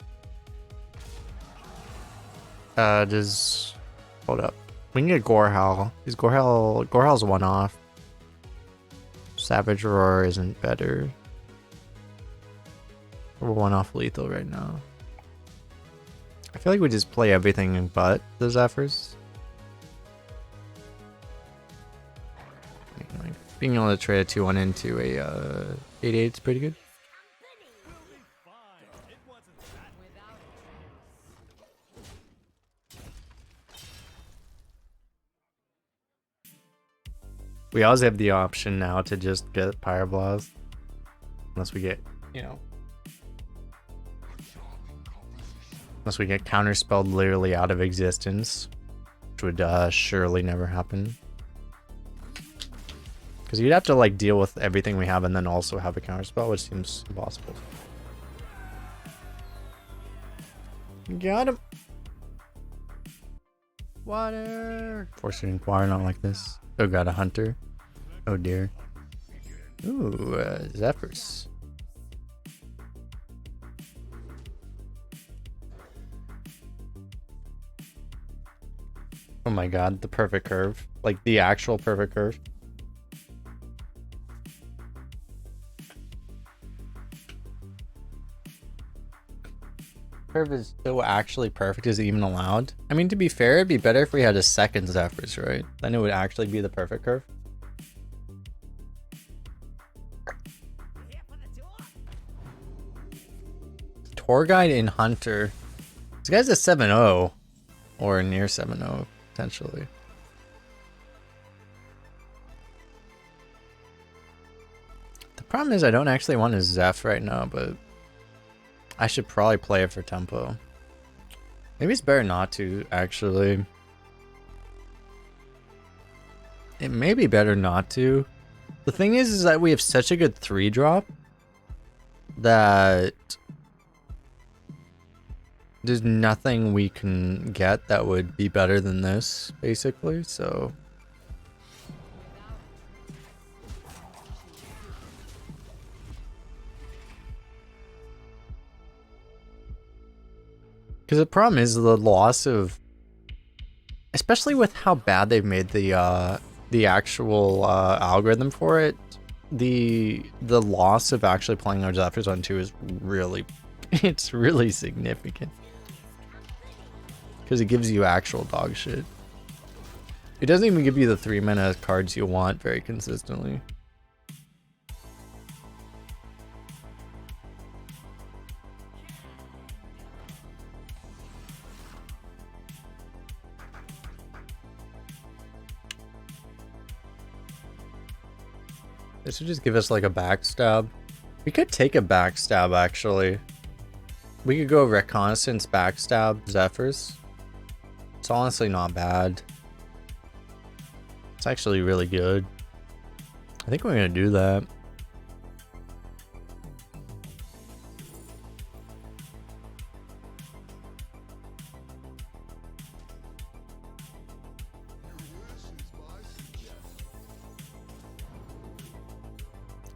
Does hold up. We can get Gorehowl. Is Gorehal's one off? Savage Roar isn't better. We're one off lethal right now. I feel like we just play everything but the Zephyrs. Like being able to trade a 2-1 into a 8-8 is pretty good. We always have the option now to just get Pyroblast. Unless we get, you know. Unless we get counterspelled literally out of existence. Which would surely never happen. Because you'd have to like deal with everything we have and then also have a counterspell, which seems impossible. Got him! Water! Forcing water not like this. Oh god, a hunter. Oh dear. Ooh, Zephrys. Oh my god, the perfect curve. Like the actual perfect curve. Curve is so actually perfect, is it even allowed? I mean, to be fair, it'd be better if we had a second Zephrys, right? Then it would actually be the perfect curve. Tour guide in Hunter. This guy's a 7-0. Or near 7-0, potentially. The problem is I don't actually want a Zeph right now, but I should probably play it for tempo. Maybe it's better not to, actually. It may be better not to. The thing is that we have such a good 3-drop that there's nothing we can get that would be better than this, basically, so. Because the problem is the loss of, especially with how bad they've made the actual algorithm for it, the loss of actually playing our Zephyrs on 2 is really, it's really significant. Because it gives you actual dog shit. It doesn't even give you the 3-mana cards you want very consistently. This would just give us like a backstab. We could take a backstab actually. We could go reconnaissance, backstab, Zephyrs. It's honestly not bad. It's actually really good. I think we're gonna do that.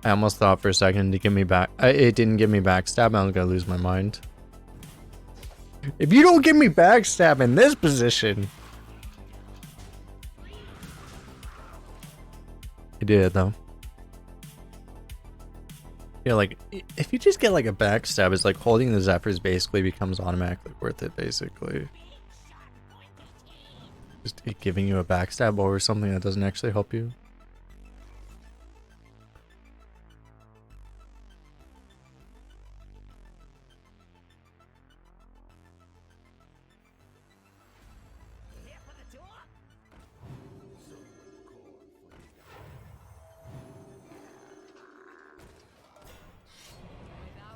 I almost thought for a second to give me back. It didn't give me backstab. I was gonna lose my mind. If you don't give me backstab in this position, I did it though. Yeah, like if you just get like a backstab, it's like holding the Zephyrs basically becomes automatically worth it. Basically, just it giving you a backstab over something that doesn't actually help you.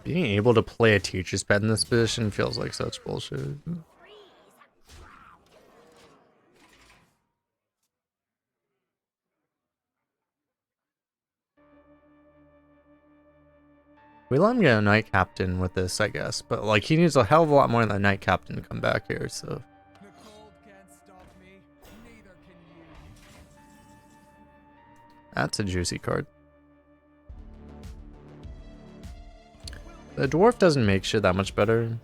Being able to play a teacher's pet in this position feels like such bullshit. We let him get a Knight Captain with this, I guess, but like he needs a hell of a lot more than a Knight Captain to come back here, so. The cold can't stop me, neither can you. That's a juicy card. The dwarf doesn't make shit that much better.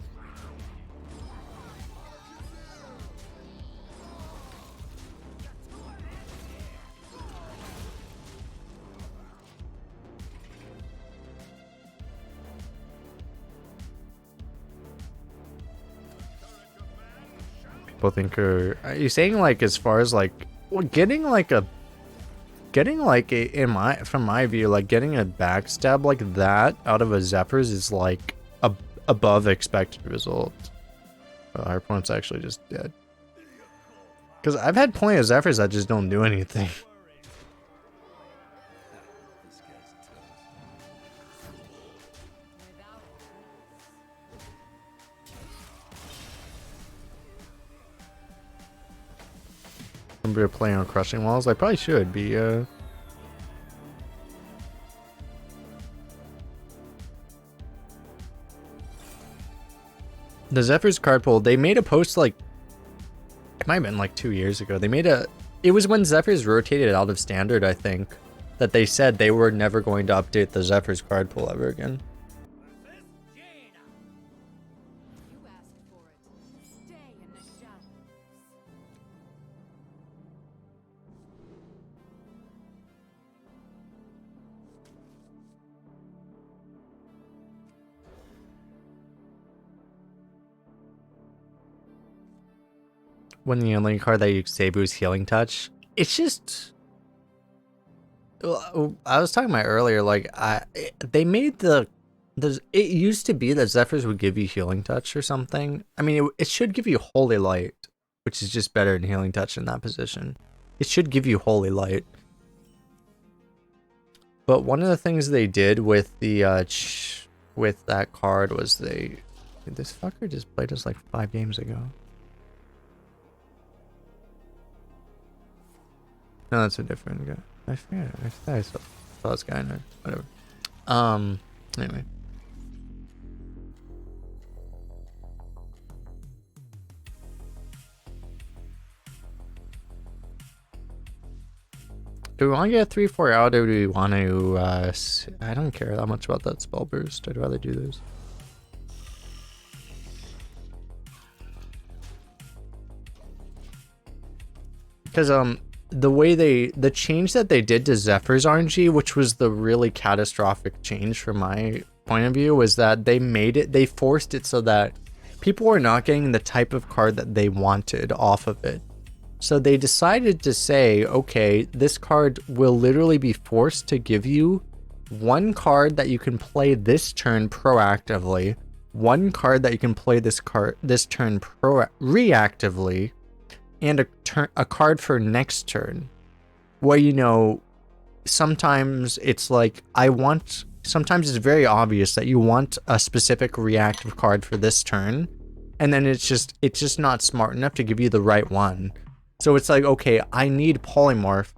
People think are you saying like as far as like well, getting like a from my view, like getting a backstab like that out of a Zephyrs is like above expected result. Our opponent's actually just dead. Because I've had plenty of Zephyrs that just don't do anything. Remember playing on crushing walls? I probably should be The Zephyrs card pool, they made a post like it might have been like 2 years ago. They made it was when Zephyrs rotated out of standard, I think, that they said they were never going to update the Zephyrs card pool ever again. You asked for it. Stay in the shadows. When the only card that you save was Healing Touch, it's just. Well, I was talking about earlier, like they made it used to be that Zephyrs would give you Healing Touch or something. I mean, it should give you Holy Light, which is just better than Healing Touch in that position. It should give you Holy Light. But one of the things they did with the with that card was this fucker just played us like 5 games ago. No, that's a different guy. I forget. I saw this guy in there. Whatever. Anyway. Do we want to get a 3/4 out, or do we want to, I don't care that much about that spell burst. I'd rather do this. Because, the way the change that they did to Zephyr's RNG, which was the really catastrophic change from my point of view, was that they forced it so that people were not getting the type of card that they wanted off of it. So they decided to say, okay, this card will literally be forced to give you one card that you can play this turn proactively, one card that you can play this turn reactively, and a card for next turn, where, you know, sometimes it's like sometimes it's very obvious that you want a specific reactive card for this turn, and then it's just not smart enough to give you the right one. So it's like, okay, I need polymorph,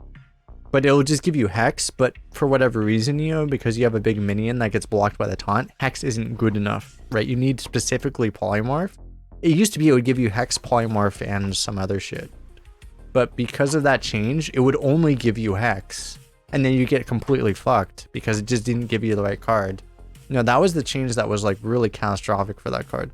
but it'll just give you Hex, but for whatever reason, because you have a big minion that gets blocked by the taunt, Hex isn't good enough, right? You need specifically polymorph. It used to be it would give you Hex, polymorph, and some other shit. But because of that change, it would only give you Hex. And then you get completely fucked because it just didn't give you the right card. That was the change that was like really catastrophic for that card.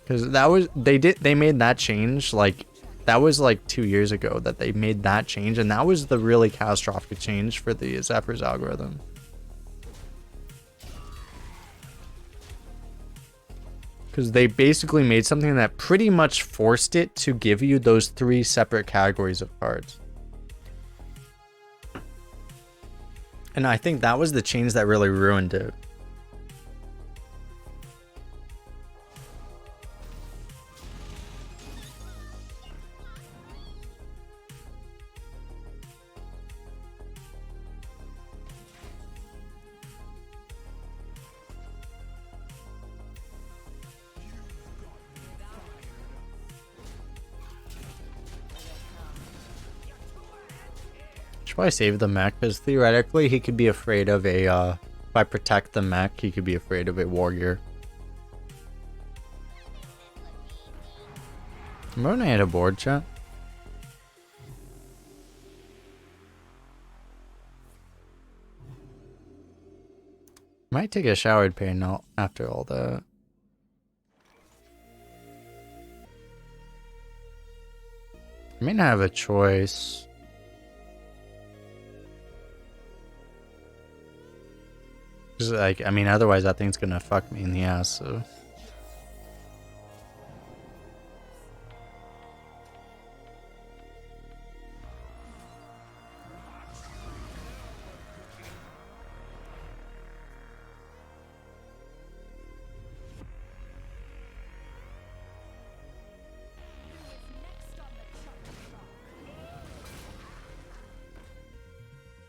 Because they made that change, like, that was like 2 years ago that they made that change, and that was the really catastrophic change for the Zephrys algorithm. Because they basically made something that pretty much forced it to give you those 3 separate categories of cards. And I think that was the change that really ruined it. Probably save the mech, because theoretically he could be afraid of a if I protect the mech, he could be afraid of a warrior. Remember when I had a board, chat? Might take a showered pain now after all that. I may not have a choice. Like, I mean, otherwise that thing's gonna fuck me in the ass, so.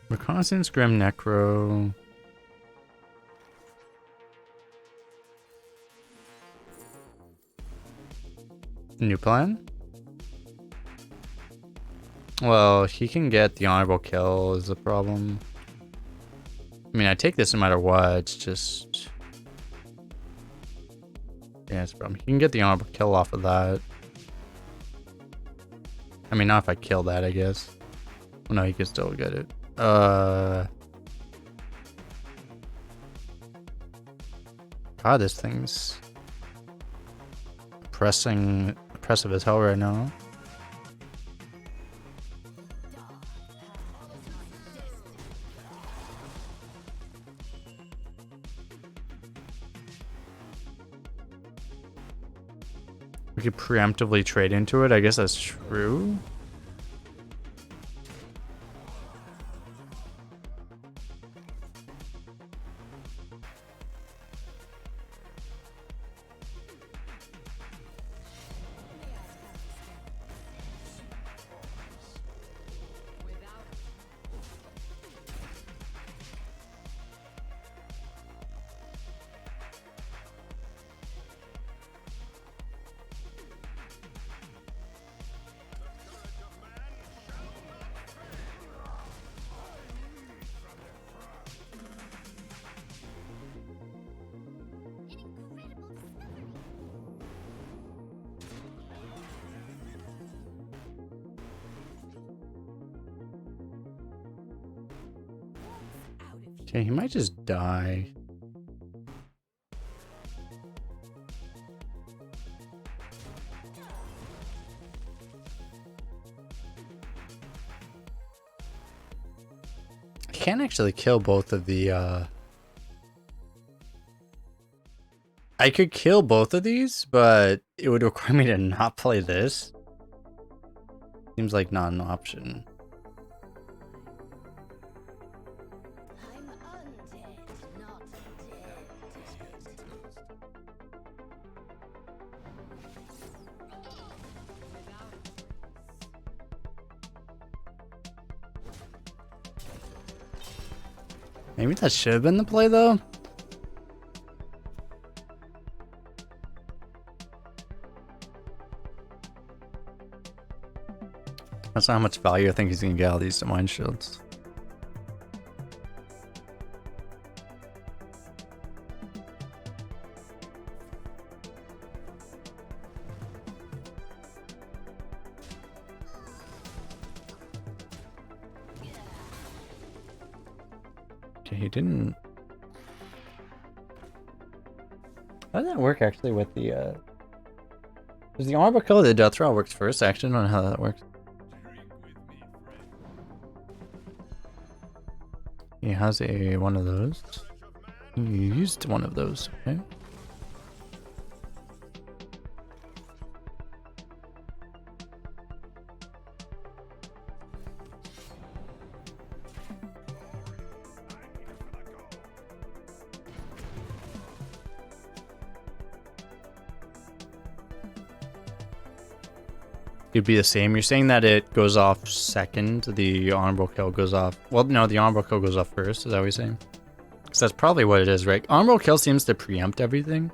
Reconnaissance, Grim Necro. New plan? Well, he can get the honorable kill is the problem. I mean, I take this no matter what, it's just... Yeah, it's a problem. He can get the honorable kill off of that. I mean, not if I kill that, I guess. Well, no, he can still get it. God, this thing's... oppressive as hell right now. We could preemptively trade into it. I guess that's true. Okay, he might just die. I can't actually kill both of the, I could kill both of these, but it would require me to not play this. Seems like not an option. Maybe that should have been the play though. That's not how much value I think he's gonna get out of these Divine Shields. Okay, he didn't. How does that work actually with the does the honorable kill or the death roll works first? I actually don't know how that works. He has a one of those. He used one of those, okay. It'd be the same. You're saying that it goes off second, the honorable kill goes off. Well, no, the honorable kill goes off first. Is that what you're saying? Because that's probably what it is, right? Honorable kill seems to preempt everything.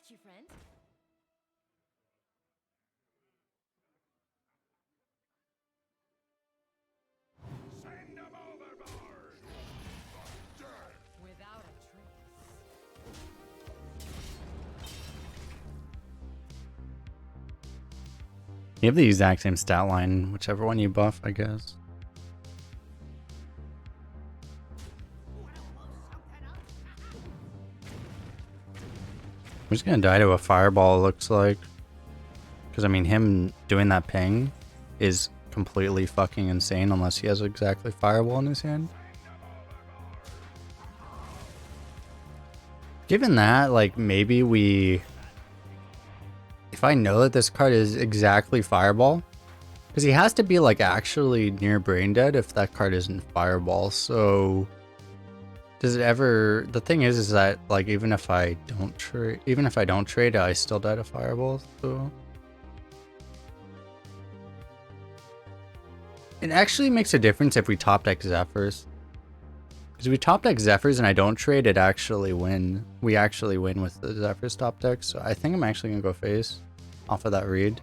You friend? Send them overboard. Without a trace. You have the exact same stat line, whichever one you buff, I guess. I'm just gonna die to a fireball, it looks like. Because, I mean, him doing that ping is completely fucking insane unless he has exactly fireball in his hand. Given that, like, maybe we... If I know that this card is exactly fireball, because he has to be, like, actually near brain dead if that card isn't fireball, so... Does it ever... The thing is that, like, even if I don't trade, I still die to fireball, so... It actually makes a difference if we top deck Zephyrs. Because if we top deck Zephyrs and I don't trade, it actually win. We actually win with the Zephyrs top deck, so I think I'm actually going to go face off of that read.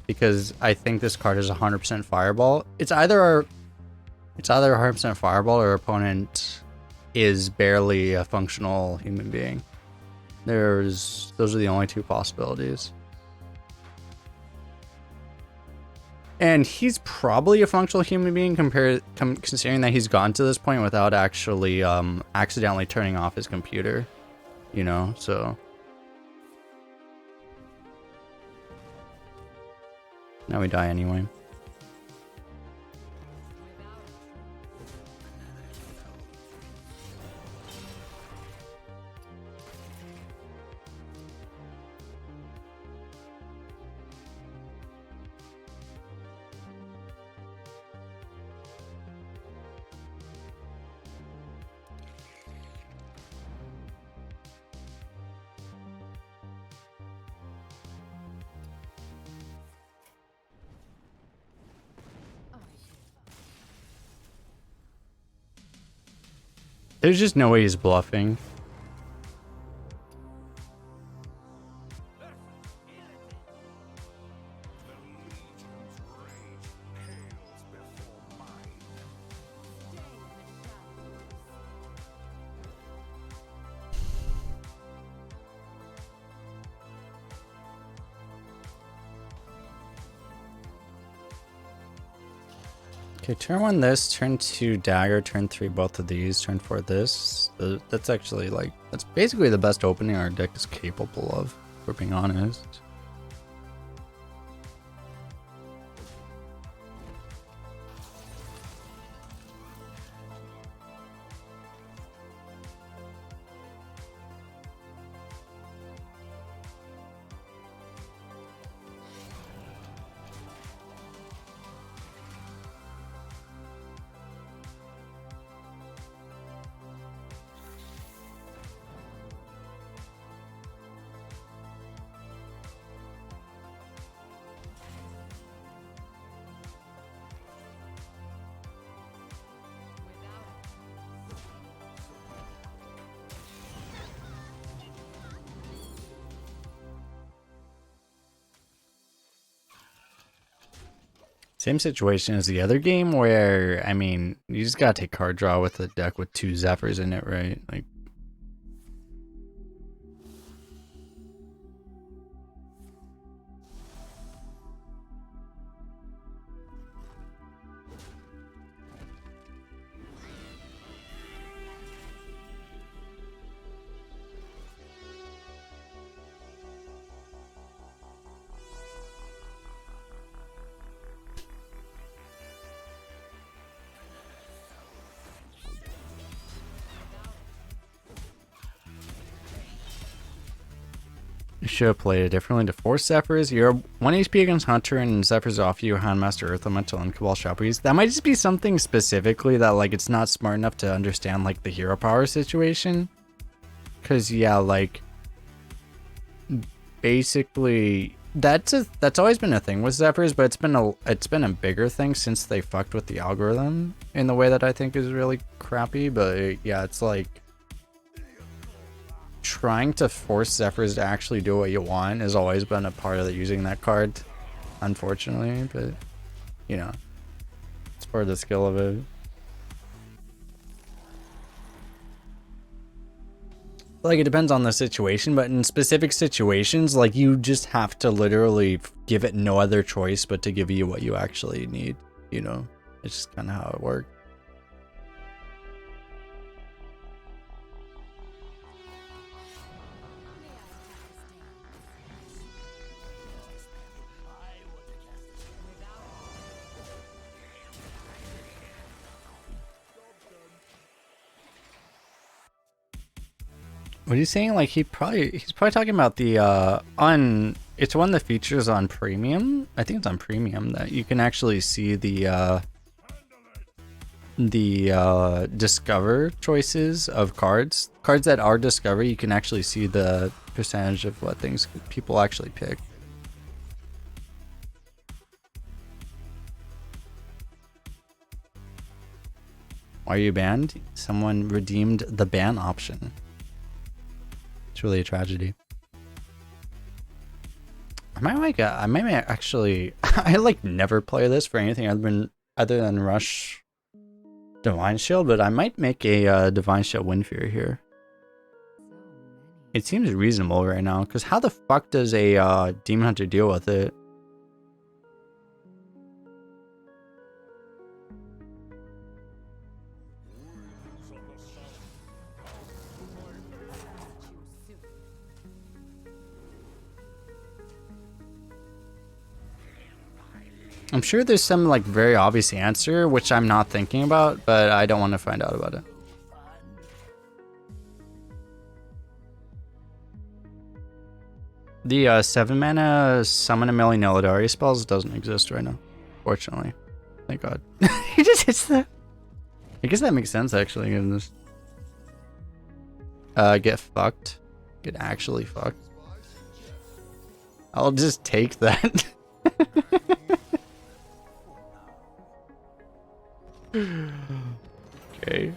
Because I think this card is 100% fireball. It's either 100% fireball or opponent is barely a functional human being. Those are the only two possibilities. And he's probably a functional human being considering that he's gotten to this point without actually accidentally turning off his computer, you know, so. Now we die anyway. There's just no way he's bluffing. Okay, turn 1 this, turn 2 dagger, turn 3 both of these, turn 4 this. That's actually like, that's basically the best opening our deck is capable of, if we're being honest. Same situation as the other game where, I mean, you just gotta take card draw with a deck with 2 Zephyrs in it, right? Like, you should have played it differently to force Zephyrs. You're 1 HP against Hunter and Zephyrs off you, Handmaster, Earth Elemental, and Cabal Shoppies. That might just be something specifically that, like, it's not smart enough to understand, like, the hero power situation. Because, yeah, like, basically, that's always been a thing with Zephyrs, but it's been a bigger thing since they fucked with the algorithm in the way that I think is really crappy. But, yeah, it's like, trying to force Zephyrs to actually do what you want has always been a part of using that card, unfortunately, but you know, it's part of the skill of it. Like, it depends on the situation, but in specific situations, like, you just have to literally give it no other choice but to give you what you actually need, you know? It's just kind of how it works. What are you saying? Like, he's probably talking about the it's one of the features on premium. I think it's on premium that you can actually see the discover choices of cards that are discover. You can actually see the percentage of what things people actually pick. Why are you banned? Someone redeemed the ban option. It's really a tragedy. I might actually I like never play this for anything other than Rush Divine Shield, but I might make a Divine Shield Wind Fury here. It seems reasonable right now, because how the fuck does a Demon Hunter deal with it? I'm sure there's some like very obvious answer, which I'm not thinking about, but I don't want to find out about it. The 7 mana summon a million legendaries spells doesn't exist right now, fortunately. Thank God. He just hits that. I guess that makes sense actually. Given this. Get fucked. Get actually fucked. I'll just take that. Okay.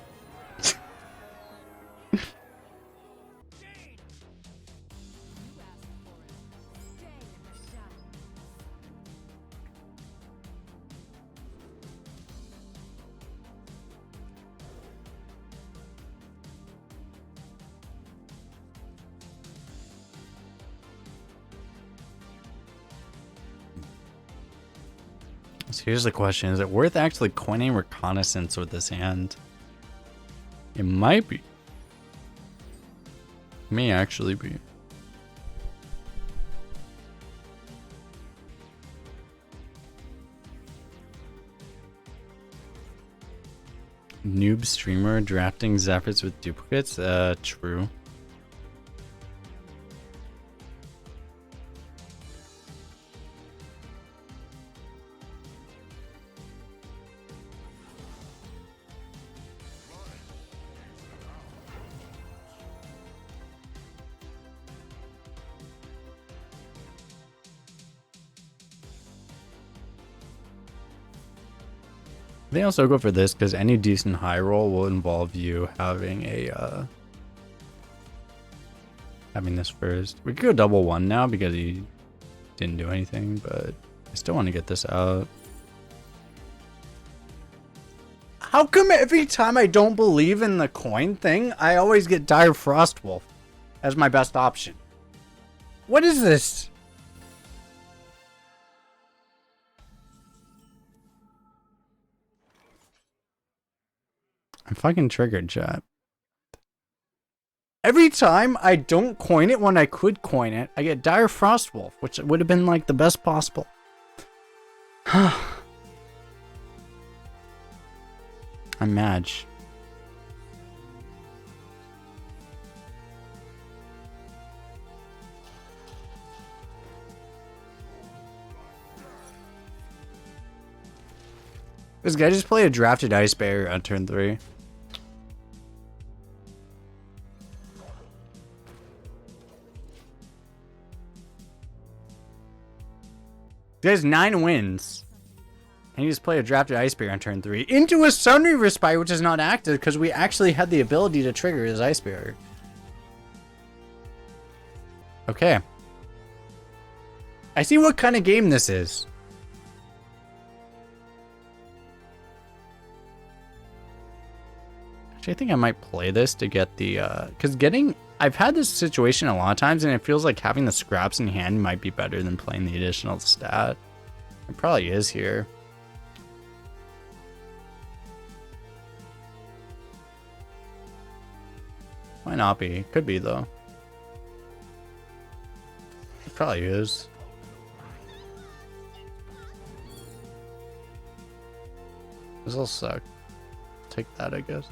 So here's the question. Is it worth actually coining Reconnaissance with this hand? It might be. It may actually be. Noob streamer drafting Zephrys with duplicates? True. They also go for this because any decent high roll will involve you having a having this first. We could go double one now because he didn't do anything, but I still want to get this out. How come every time I don't believe in the coin thing, I always get Dire Frostwolf as my best option? What is this? I'm fucking triggered, chat. Every time I don't coin it when I could coin it, I get Dire Frostwolf, which would have been like the best possible. I'm mad. This guy just played a drafted Ice Barrier on turn 3. He has 9 wins. And he just played a drafted Ice Barrier on turn 3 into a Sunreaver Spire, which is not active because we actually had the ability to trigger his Ice Barrier. Okay. I see what kind of game this is. Actually, I think I might play this to get the, because I've had this situation a lot of times and it feels like having the scraps in hand might be better than playing the additional stat. It probably is here. Might not be. Could be though. It probably is. This will suck. Take that, I guess.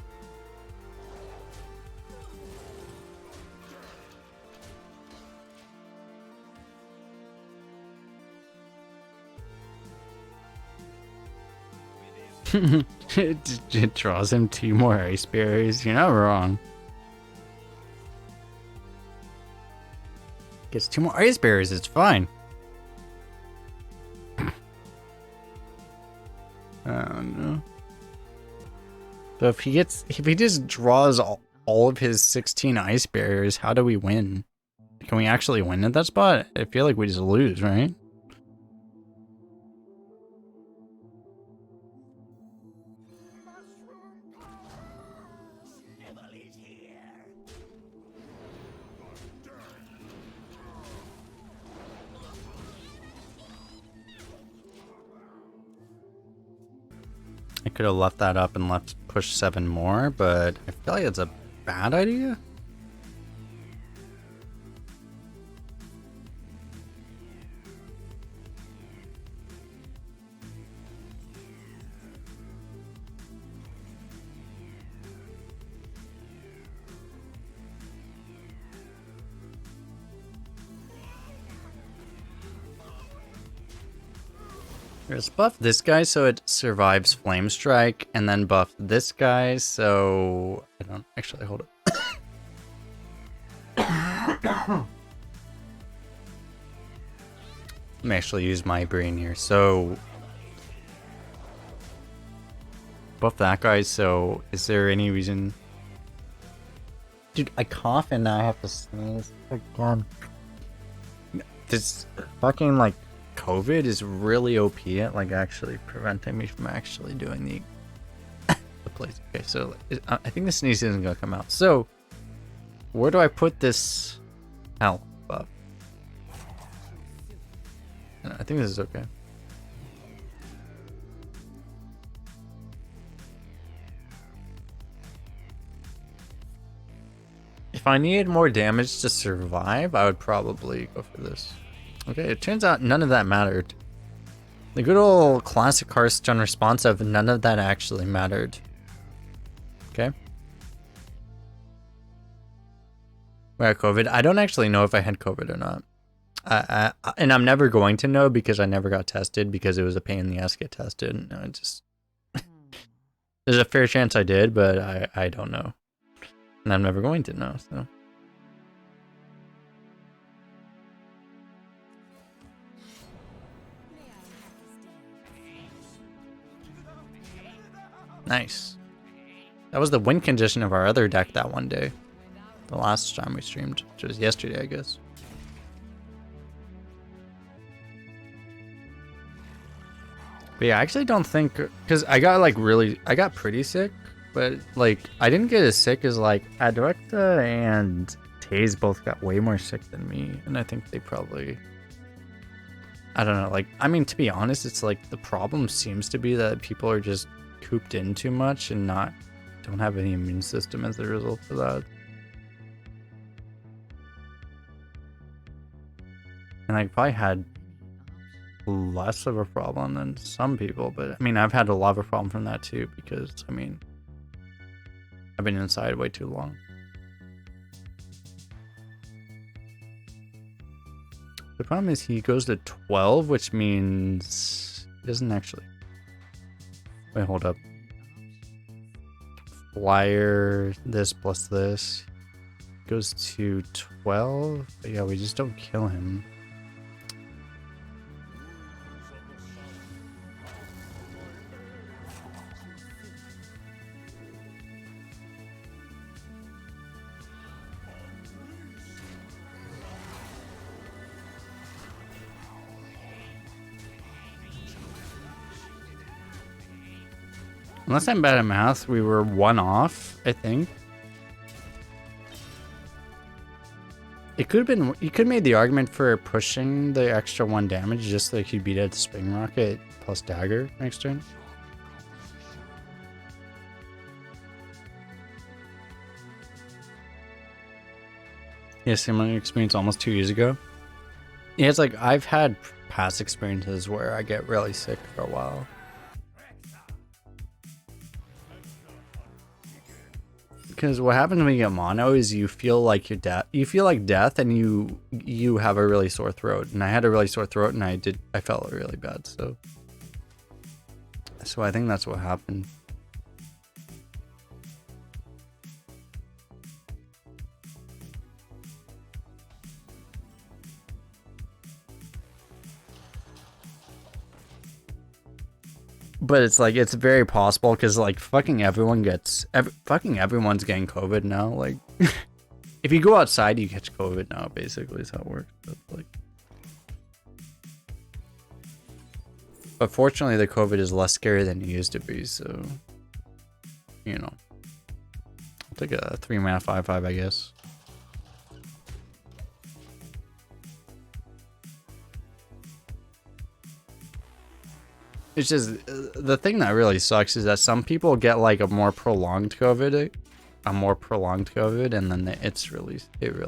it draws him 2 more Ice Barriers. You're not wrong. Gets 2 more Ice Barriers. It's fine. Oh no. So if he just draws all of his 16 Ice Barriers, how do we win? Can we actually win at that spot? I feel like we just lose, right? I could have left that up and left push 7 more, but I feel like it's a bad idea. Let's buff this guy so it survives Flame Strike, and then buff this guy so I don't actually hold it. Let me actually use my brain here. So buff that guy. So is there any reason? Dude, I cough and now I have to sneeze again. This fucking like COVID is really OP at like actually preventing me from actually doing the place. Okay, so I think the sneeze isn't gonna come out. So where do I put this health buff? I think this is okay. If I needed more damage to survive, I would probably go for this. Okay, it turns out none of that mattered. The good old classic Hearthstone responsive, none of that actually mattered. Okay. We had COVID. I don't actually know if I had COVID or not. And I'm never going to know because I never got tested because it was a pain in the ass to get tested. And I just... There's a fair chance I did, but I don't know. And I'm never going to know, so... Nice. That was the win condition of our other deck that one day. The last time we streamed, which was yesterday, I guess. But yeah, I actually don't think, because I got like I got pretty sick, but like I didn't get as sick as like Adrecta and Taze both got way more sick than me, and I think they probably, I don't know, like, I mean, to be honest, it's like the problem seems to be that people are just cooped in too much and don't have any immune system as a result of that. And I probably had less of a problem than some people, but I mean, I've had a lot of a problem from that too, because I mean, I've been inside way too long. The problem is he goes to 12, which means he doesn't actually. Wait, hold up. Flyer, this plus this goes to 12. But yeah, we just don't kill him. Unless I'm bad at math, we were 1 off, I think. It could have been, you could have made the argument for pushing the extra 1 damage just so he beat it Spring Rocket plus Dagger next turn. Yeah, similar experience almost 2 years ago. Yeah, it's like I've had past experiences where I get really sick for a while. Because what happens when you get mono is you feel like you're death. You feel like death, and you have a really sore throat. And I had a really sore throat, and I felt really bad. So I think that's what happened. But it's like, it's very possible because like fucking everyone gets, fucking everyone's getting COVID now. Like, if you go outside, you catch COVID now. Basically, is how it works. But fortunately, the COVID is less scary than it used to be. So, you know, I'll take a 3-mana 5/5, I guess. It's just, the thing that really sucks is that some people get like a more prolonged COVID, and then it really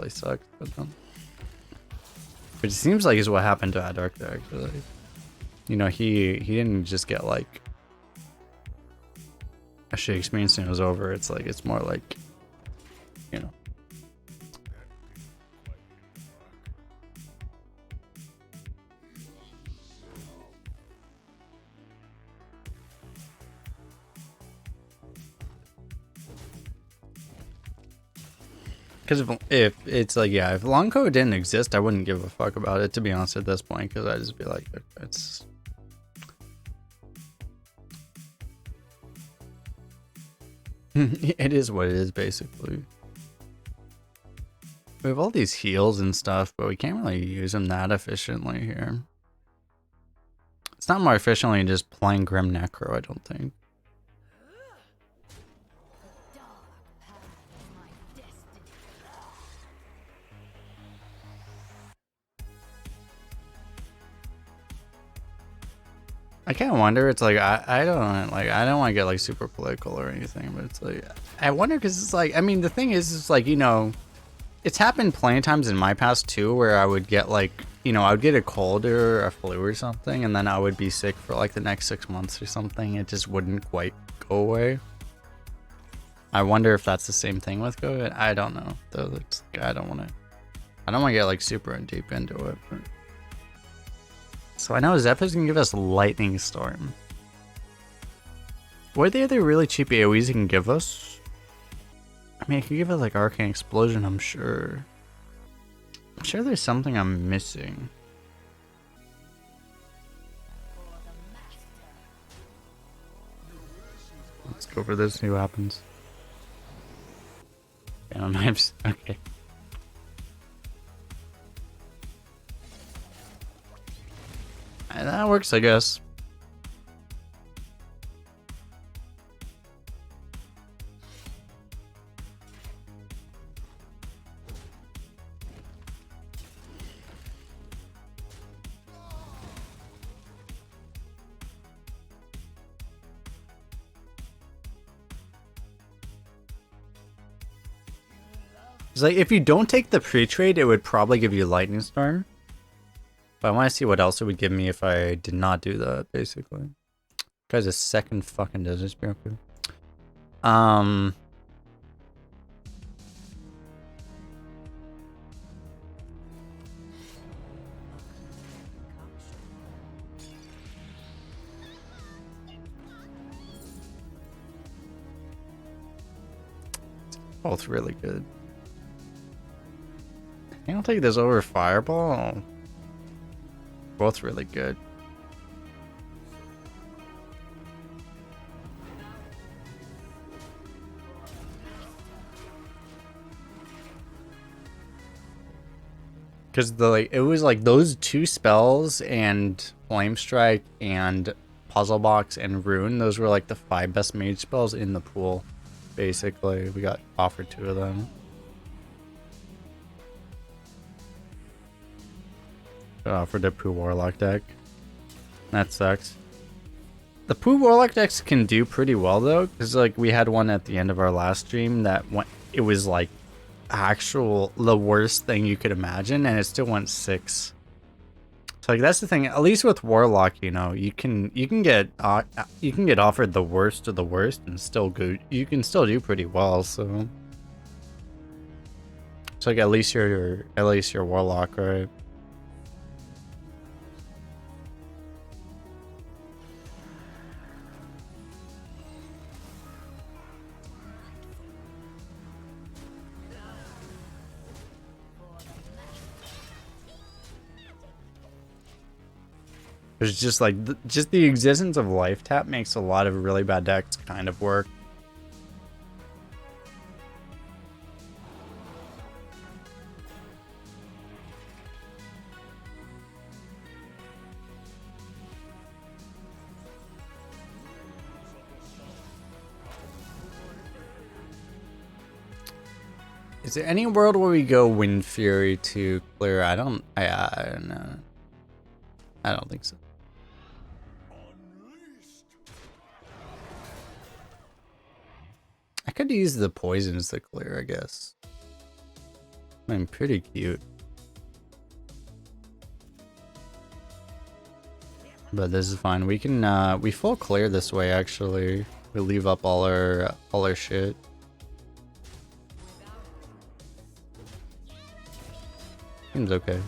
sucks for them. Which seems like is what happened to Adrecta, actually. You know, he didn't just get like a shit experience and it was over. It's like, it's more like, you know. Because if it's like, yeah, if long code didn't exist, I wouldn't give a fuck about it, to be honest, at this point, because I'd just be like, it's... It is what it is, basically. We have all these heals and stuff, but we can't really use them that efficiently here. It's not more efficiently than just playing Grim Necro, I don't think. I kind of wonder, it's like, I don't want to get like super political or anything, but it's like, I wonder, because it's like, I mean, the thing is, it's like, you know, it's happened plenty of times in my past too, where I would get like, you know, I would get a cold or a flu or something, and then I would be sick for like the next 6 months or something. It just wouldn't quite go away. I wonder if that's the same thing with COVID. I don't know, though. It's, I don't want to get like super and deep into it, but... So I know Zephrys can give us Lightning Storm. What are the other really cheap AoEs he can give us? I mean, it could give us like Arcane Explosion, I'm sure. I'm sure there's something I'm missing. Let's go for this, see what happens. Phantom Knives, okay. That works, I guess. It's like if you don't take the pre-trade, it would probably give you Lightning Storm. But I want to see what else it would give me if I did not do that, basically. Guy's a second fucking Desert Spirit. Both really good. I think I'll take this over Fireball. Both really good. Because it was like those two spells and Flame Strike and Puzzle Box and Rune, those were like the 5 best mage spells in the pool. Basically, we got offered 2 of them. Got offered a Poo Warlock deck. That sucks. The Poo Warlock decks can do pretty well though, because like we had one at the end of our last stream that went, it was like the worst thing you could imagine, and it still went 6. So like that's the thing. At least with Warlock, you know, you can get offered the worst of the worst and still good. You can still do pretty well. So it's like at least you're Warlock, right? There's just like just the existence of Life Tap makes a lot of really bad decks kind of work. Is there any world where we go Wind Fury to clear? I don't know. I don't think so. I could use the poisons to clear, I guess. I'm pretty cute. But this is fine. We can we full clear this way actually. We leave up all our shit. Seems okay.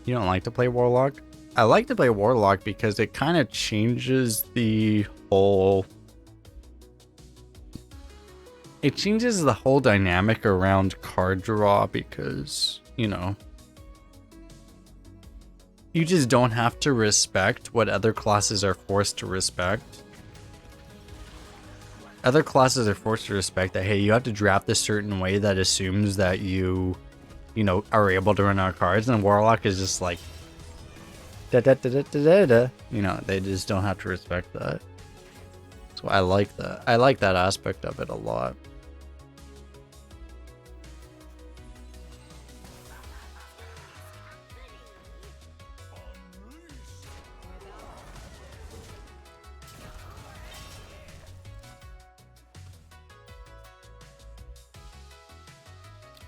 You don't like to play Warlock? I like to play Warlock because it kind of changes the whole... It changes the whole dynamic around card draw because, you know... You just don't have to respect what other classes are forced to respect. Other classes are forced to respect that, hey, you have to draft a certain way that assumes that you know, are able to run out cards, and Warlock is just like, da da da da da da. You know, they just don't have to respect that. So I like that. I like that aspect of it a lot.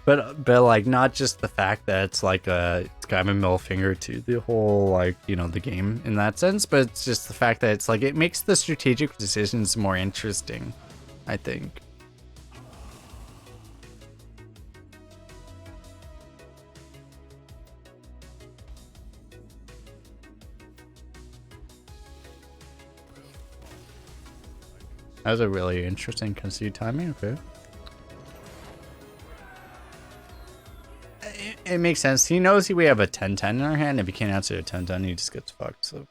But like not just the fact that it's like it's kind of a middle finger to the whole like, you know, the game in that sense, but it's just the fact that it's like it makes the strategic decisions more interesting, I think. That was a really interesting concede timing, okay. It makes sense. He knows we have a 10-10 in our hand. If he can't answer a 10-10, he just gets fucked. So.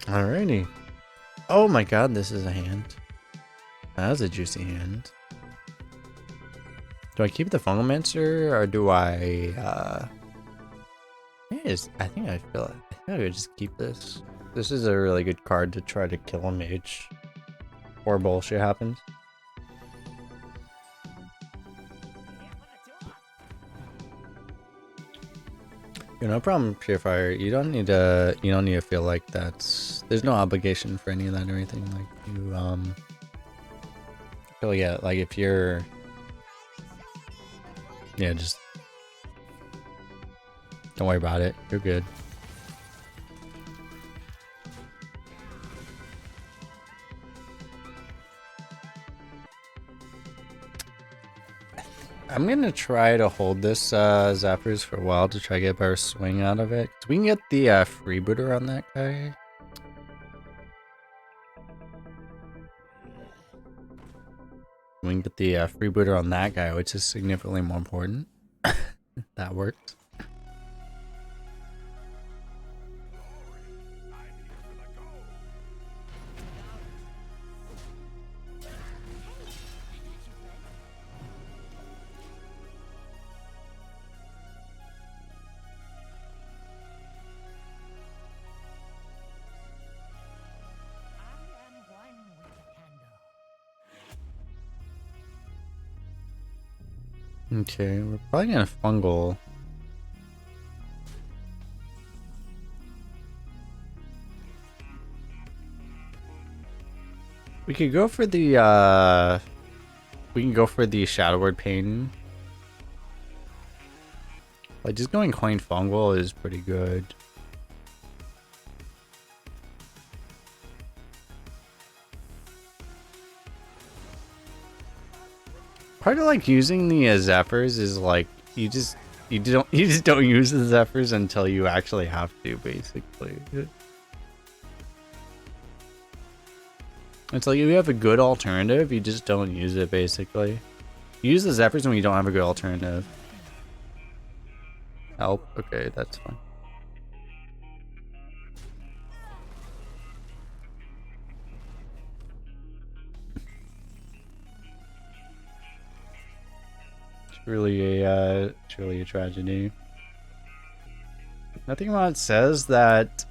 Alrighty. Oh my god, this is a hand. That was a juicy hand. Do I keep the Fungalmancer or do I I think I would just keep this. This is a really good card to try to kill a mage. Or bullshit happens. No problem, Purifier. You don't need to feel like there's no obligation for any of that or anything. Like you feel, yeah, like if you're, yeah, just don't worry about it. You're good. I'm gonna try to hold this Zephrys for a while to try to get a better swing out of it. So we can get the freebooter on that guy. We can get the freebooter on that guy, which is significantly more important. That works. Okay, we're probably gonna fungal. We could go for the we can go for the Shadow Word Pain. Like just going coin fungal is pretty good. Part of like using the Zephyrs is like you just don't use the Zephyrs until you actually have to, basically. It's like if you have a good alternative, you just don't use it, basically. You use the Zephyrs when you don't have a good alternative. Help? Okay, that's fine. Truly a tragedy. Nothing about it says that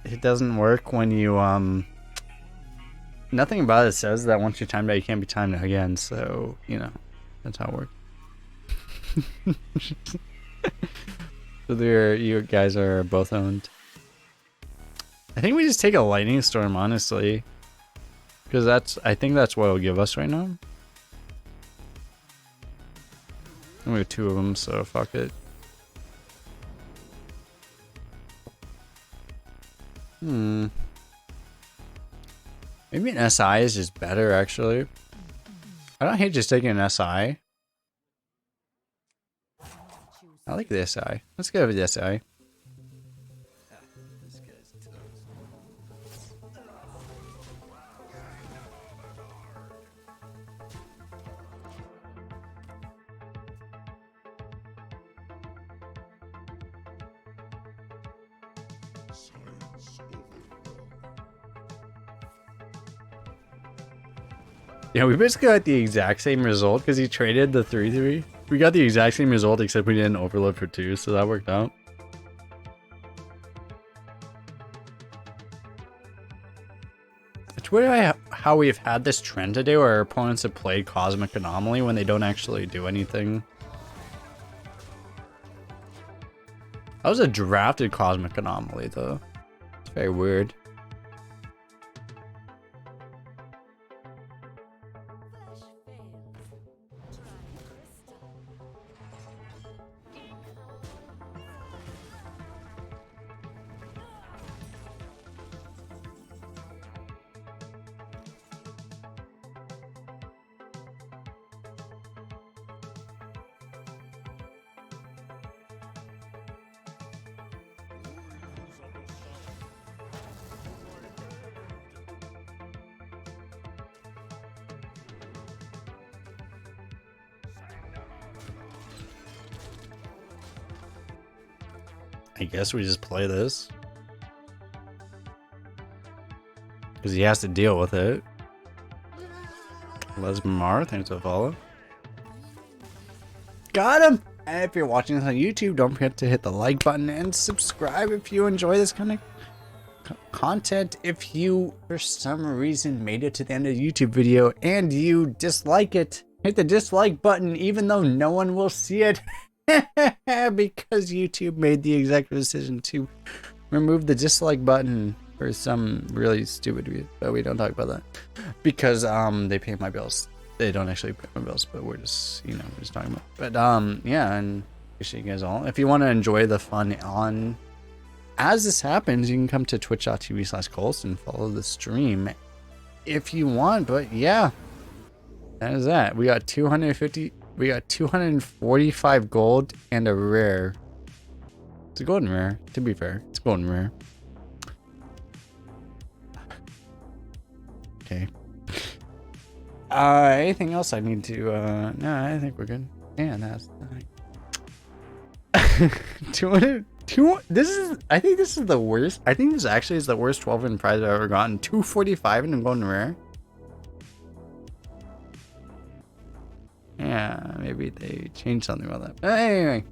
it doesn't work when you nothing about it says that once you're timed out you can't be timed out again, so you know that's how it works. So you guys are both owned. I think we just take a lightning storm, honestly, because I think that's what it'll give us right now. We have two of them, so fuck it. Maybe an SI is just better, actually. I don't hate just taking an SI. I like the SI. Let's go with the SI. Yeah, we basically got the exact same result because he traded the 3/3. We got the exact same result except we didn't overload for 2, so that worked out. It's weird how we've had this trend today where our opponents have played Cosmic Anomaly when they don't actually do anything. That was a drafted Cosmic Anomaly, though. It's very weird. I guess we just play this. Because he has to deal with it. Lesmar, thanks for the follow. Got him! And if you're watching this on YouTube, don't forget to hit the like button and subscribe if you enjoy this kind of content. If you, for some reason, made it to the end of the YouTube video and you dislike it, hit the dislike button even though no one will see it. Because YouTube made the executive decision to remove the dislike button for some really stupid reason, but we don't talk about that because they pay my bills. They don't actually pay my bills, but we're just, you know, we're just talking about it. But yeah, and appreciate you guys all. If you want to enjoy the fun on as this happens, you can come to twitch.tv/kolst and follow the stream if you want. But yeah, that is that. We got 245 gold and a rare. It's a golden rare, to be fair. It's a golden rare. Okay. Anything else I need to no, I think we're good. Yeah, that's 200. This is, I think this is the worst. I think this actually is the worst 12-win prize I've ever gotten. 245 in a golden rare. Yeah, maybe they changed something about that. But anyway,